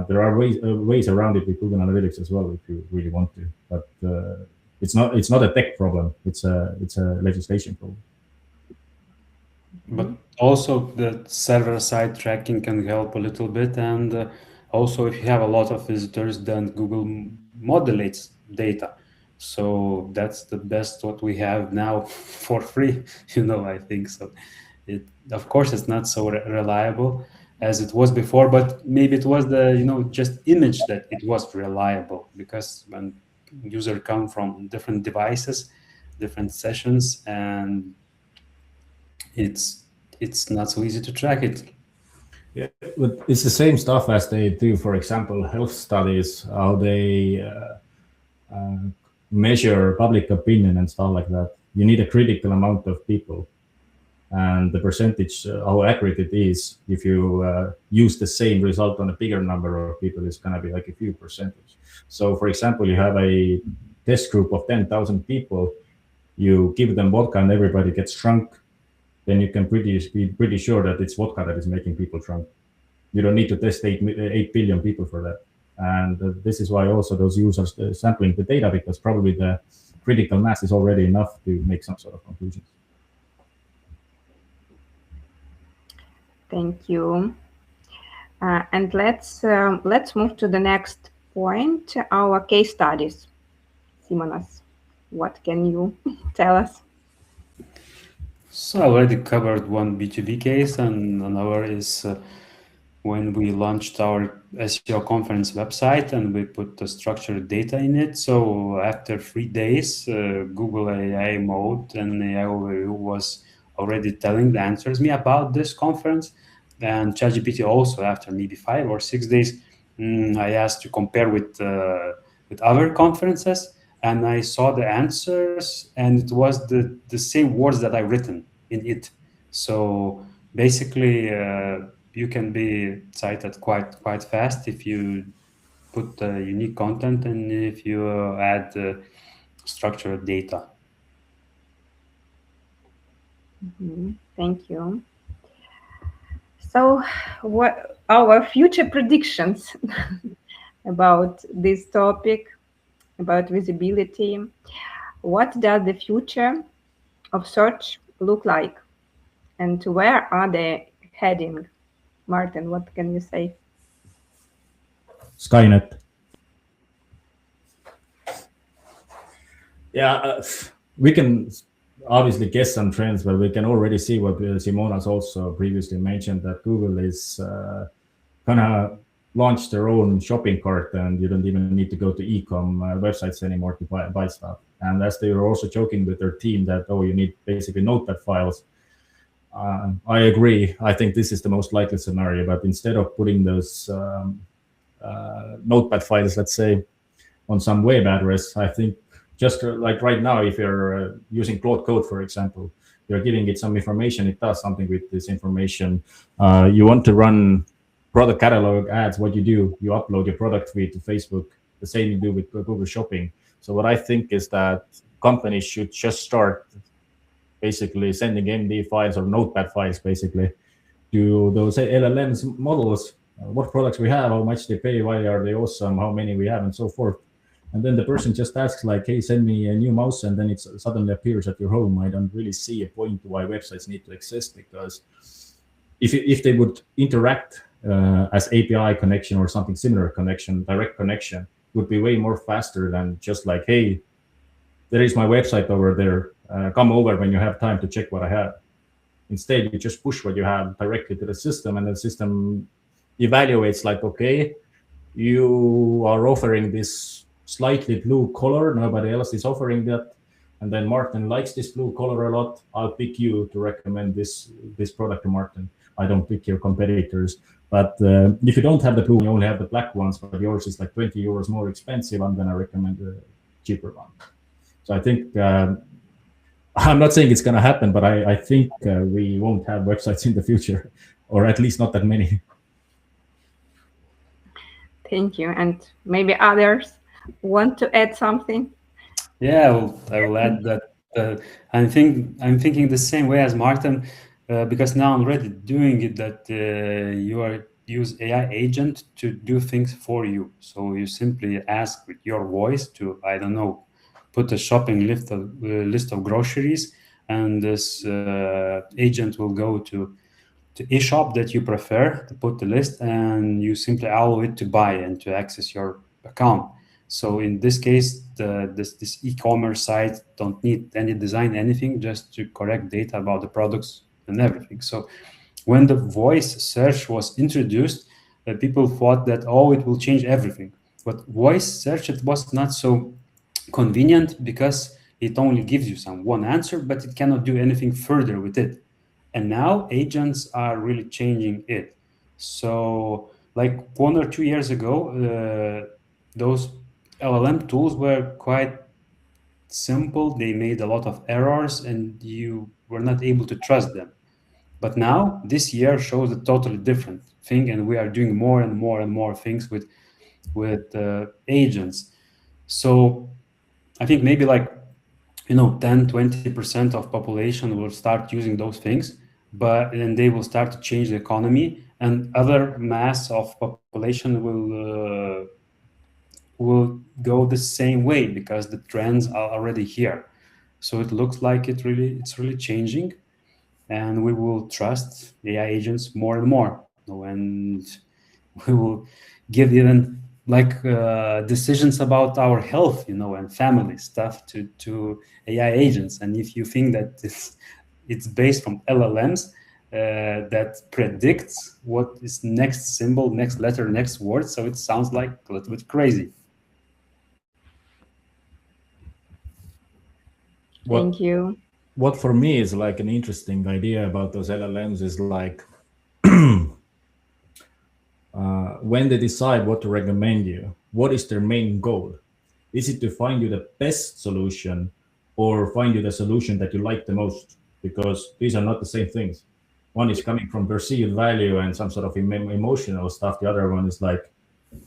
There are ways around it with Google Analytics as well if you really want to. But it's not a tech problem. It's a legislation problem. But also the server-side tracking can help a little bit, and also if you have a lot of visitors, then Google modulates data. So that's the best what we have now for free, I think so. Of course, it's not so reliable as it was before, but maybe it was the, just image that it was reliable, because when user come from different devices, different sessions, and it's not so easy to track it. Yeah, but it's the same stuff as they do, for example, health studies, how they measure public opinion and stuff like that. You need a critical amount of people, and the percentage, how accurate it is, if you use the same result on a bigger number of people, is going to be like a few percentage. So, for example, you have a test group of 10,000 people, you give them vodka and everybody gets drunk, then you can be pretty sure that it's vodka that is making people drunk. You don't need to test 8 billion people for that. And this is why also those users sampling the data, because probably the critical mass is already enough to make some sort of conclusions. Thank you. And let's move to the next point, our case studies. Simonas, what can you tell us? So I already covered one B2B case, and another is when we launched our SEO conference website and we put the structured data in it. So after 3 days, Google AI mode and AI overview was already telling the answers me about this conference. And ChatGPT also, after maybe 5 or 6 days, I asked to compare with other conferences, and I saw the answers, and it was the same words that I written in it. So basically, you can be cited quite fast if you put unique content and if you add structured data. Thank you. So, what our future predictions about this topic, about visibility? What does the future of search look like, and where are they heading? Marten, what can you say? Skynet. Yeah, we can obviously guess some trends, but we can already see what Simonas also previously mentioned, that Google is gonna launch their own shopping cart, and you don't even need to go to e-com websites anymore to buy stuff. And as they were also joking with their team that, oh, you need basically notepad files. I agree. I think this is the most likely scenario. But instead of putting those notepad files, let's say, on some web address, I think just like right now, if you're using Claude Code, for example, you're giving it some information, it does something with this information. You want to run product catalog ads, what you do, you upload your product feed to Facebook, the same you do with Google Shopping. So what I think is that companies should just start basically sending MD files or notepad files basically to those LLMs models, what products we have, how much they pay, why are they awesome, how many we have, and so forth. And then the person just asks like, hey, send me a new mouse, and then it suddenly appears at your home. I don't really see a point why websites need to exist, because if they would interact as API connection or something similar connection, direct connection, would be way more faster than just like, hey, there is my website over there. Come over when you have time to check what I have. Instead, you just push what you have directly to the system, and the system evaluates like, okay, you are offering this slightly blue color. Nobody else is offering that. And then Marten likes this blue color a lot. I'll pick you to recommend this product to Marten. I don't pick your competitors. But if you don't have the blue, you only have the black ones, but yours is like 20 euros more expensive, I'm going to recommend a cheaper one. So I think, I'm not saying it's going to happen, but I think we won't have websites in the future, or at least not that many. Thank you. And maybe others want to add something? Yeah, I will add that I'm thinking the same way as Marten. Because now I'm already doing it, that you use AI agent to do things for you. So you simply ask with your voice to, I don't know, put a shopping list of groceries, and this agent will go to a shop that you prefer, to put the list, and you simply allow it to buy and to access your account. So in this case, this e-commerce site don't need any design, anything, just to correct data about the products and everything. So when the voice search was introduced, people thought that, oh, it will change everything. But voice search, it was not so convenient, because it only gives you one answer, but it cannot do anything further with it. And now agents are really changing it. So like 1 or 2 years ago, those LLM tools were quite simple. They made a lot of errors, and you were not able to trust them. But now, this year shows a totally different thing, and we are doing more and more and more things with agents. So I think maybe like 10-20% of population will start using those things, but then they will start to change the economy, and other mass of population will go the same way, because the trends are already here. So it looks like it's really changing, and we will trust AI agents more and more, and we will give even like decisions about our health, and family stuff to AI agents. And if you think that it's based from LLMs that predicts what is next symbol, next letter, next word, so it sounds like a little bit crazy. Thank you. What for me is like an interesting idea about those LLMs is like when they decide what to recommend you, what is their main goal? Is it to find you the best solution, or find you the solution that you like the most? Because these are not the same things. One is coming from perceived value and some sort of emotional stuff. The other one is like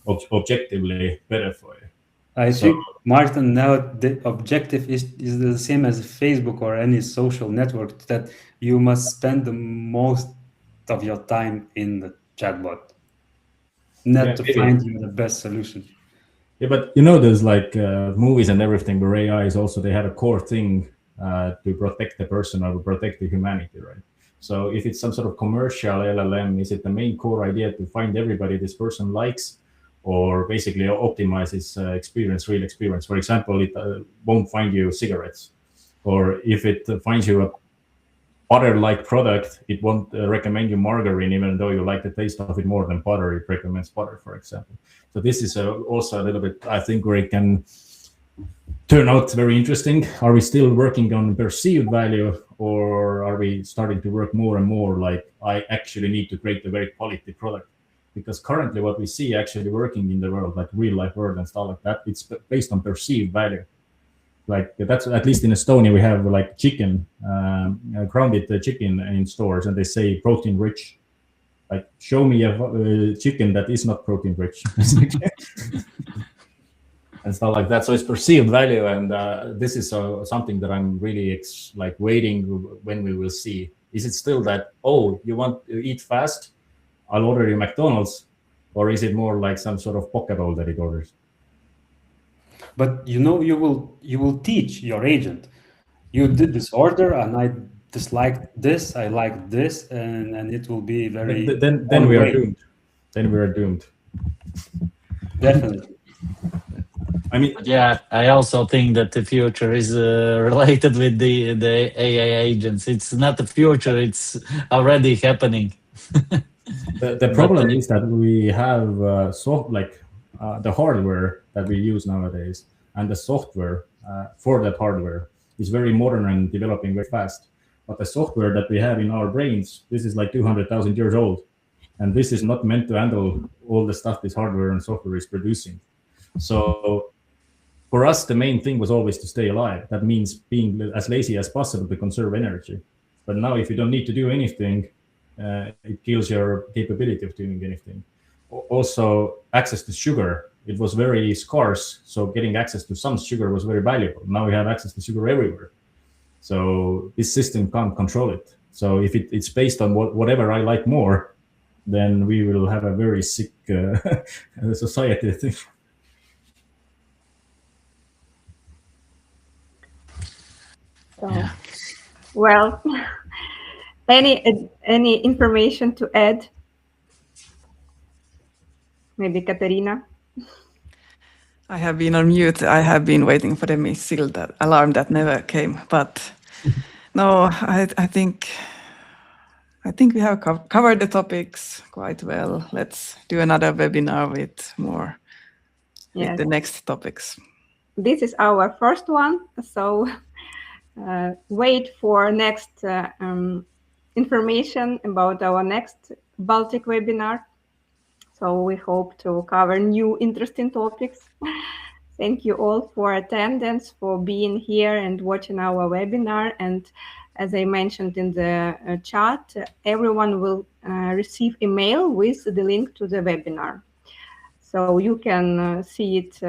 objectively better for you. I think, Marten, now the objective is the same as Facebook or any social network, that you must spend the most of your time in the chatbot, not to find you the best solution. Yeah, but there's like movies and everything where AI is also, they have a core thing to protect the person or protect the humanity, right? So if it's some sort of commercial LLM, is it the main core idea to find everybody this person likes, or basically optimizes real experience? For example, it won't find you cigarettes, or if it finds you a butter-like product, it won't recommend you margarine, even though you like the taste of it more than butter. It recommends butter, for example. So this is also a little bit, I think, where it can turn out very interesting. Are we still working on perceived value, or are we starting to work more and more like I actually need to create a very quality product? Because currently what we see actually working in the world, like real life world and stuff like that, it's based on perceived value. Like that's, at least in Estonia, we have like chicken, grounded chicken in stores, and they say protein rich. Like, show me a chicken that is not protein rich. And stuff like that. So it's perceived value, and this is something that I'm really like waiting when we will see. Is it still that, oh, you want to eat fast, I'll order you McDonald's, or is it more like some sort of poke bowl that it orders? But you will teach your agent. You did this order, and I disliked this. I like this, and it will be very. Then we are doomed. Then we are doomed. Definitely. I mean, yeah, I also think that the future is related with the AI agents. It's not the future; it's already happening. the problem is that we have the hardware that we use nowadays, and the software for that hardware is very modern and developing very fast. But the software that we have in our brains, this is like 200,000 years old, and this is not meant to handle all the stuff this hardware and software is producing. So for us, the main thing was always to stay alive. That means being as lazy as possible to conserve energy. But now if you don't need to do anything, it kills your capability of doing anything. Also, access to sugar, it was very scarce. So getting access to some sugar was very valuable. Now we have access to sugar everywhere. So this system can't control it. So if it's based on whatever I like more, then we will have a very sick society, I think. So, well, any information to add? Maybe Katarina? I have been on mute. I have been waiting for the missile, that alarm that never came. But no, I think we have covered the topics quite well. Let's do another webinar with more, with the next topics. This is our first one, so wait for next information about our next Baltic webinar. So we hope to cover new interesting topics. Thank you all for attendance, for being here and watching our webinar. And as I mentioned in the chat, everyone will receive email with the link to the webinar. So you can see it,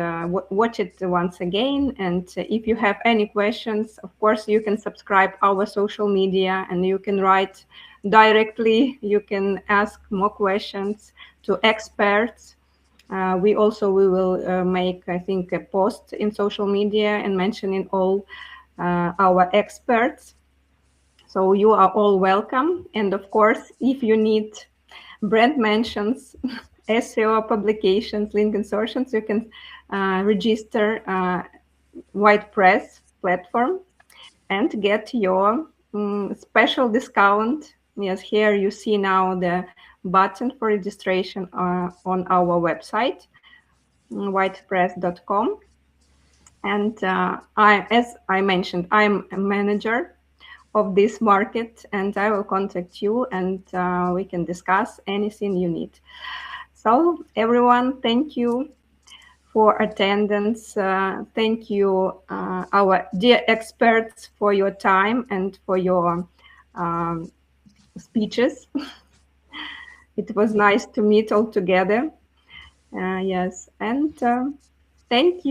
watch it once again. And if you have any questions, of course, you can subscribe our social media and you can write directly. You can ask more questions to experts. We will make, I think, a post in social media and mentioning all our experts. So you are all welcome. And of course, if you need brand mentions, SEO publications, link insertions, you can register WordPress platform and get your special discount. Yes, here you see now the button for registration on our website, wordpress.com. And as I mentioned, I'm a manager of this market, and I will contact you and we can discuss anything you need. So everyone, thank you for attendance. Thank you, our dear experts, for your time and for your speeches. It was nice to meet all together. Yes, and thank you.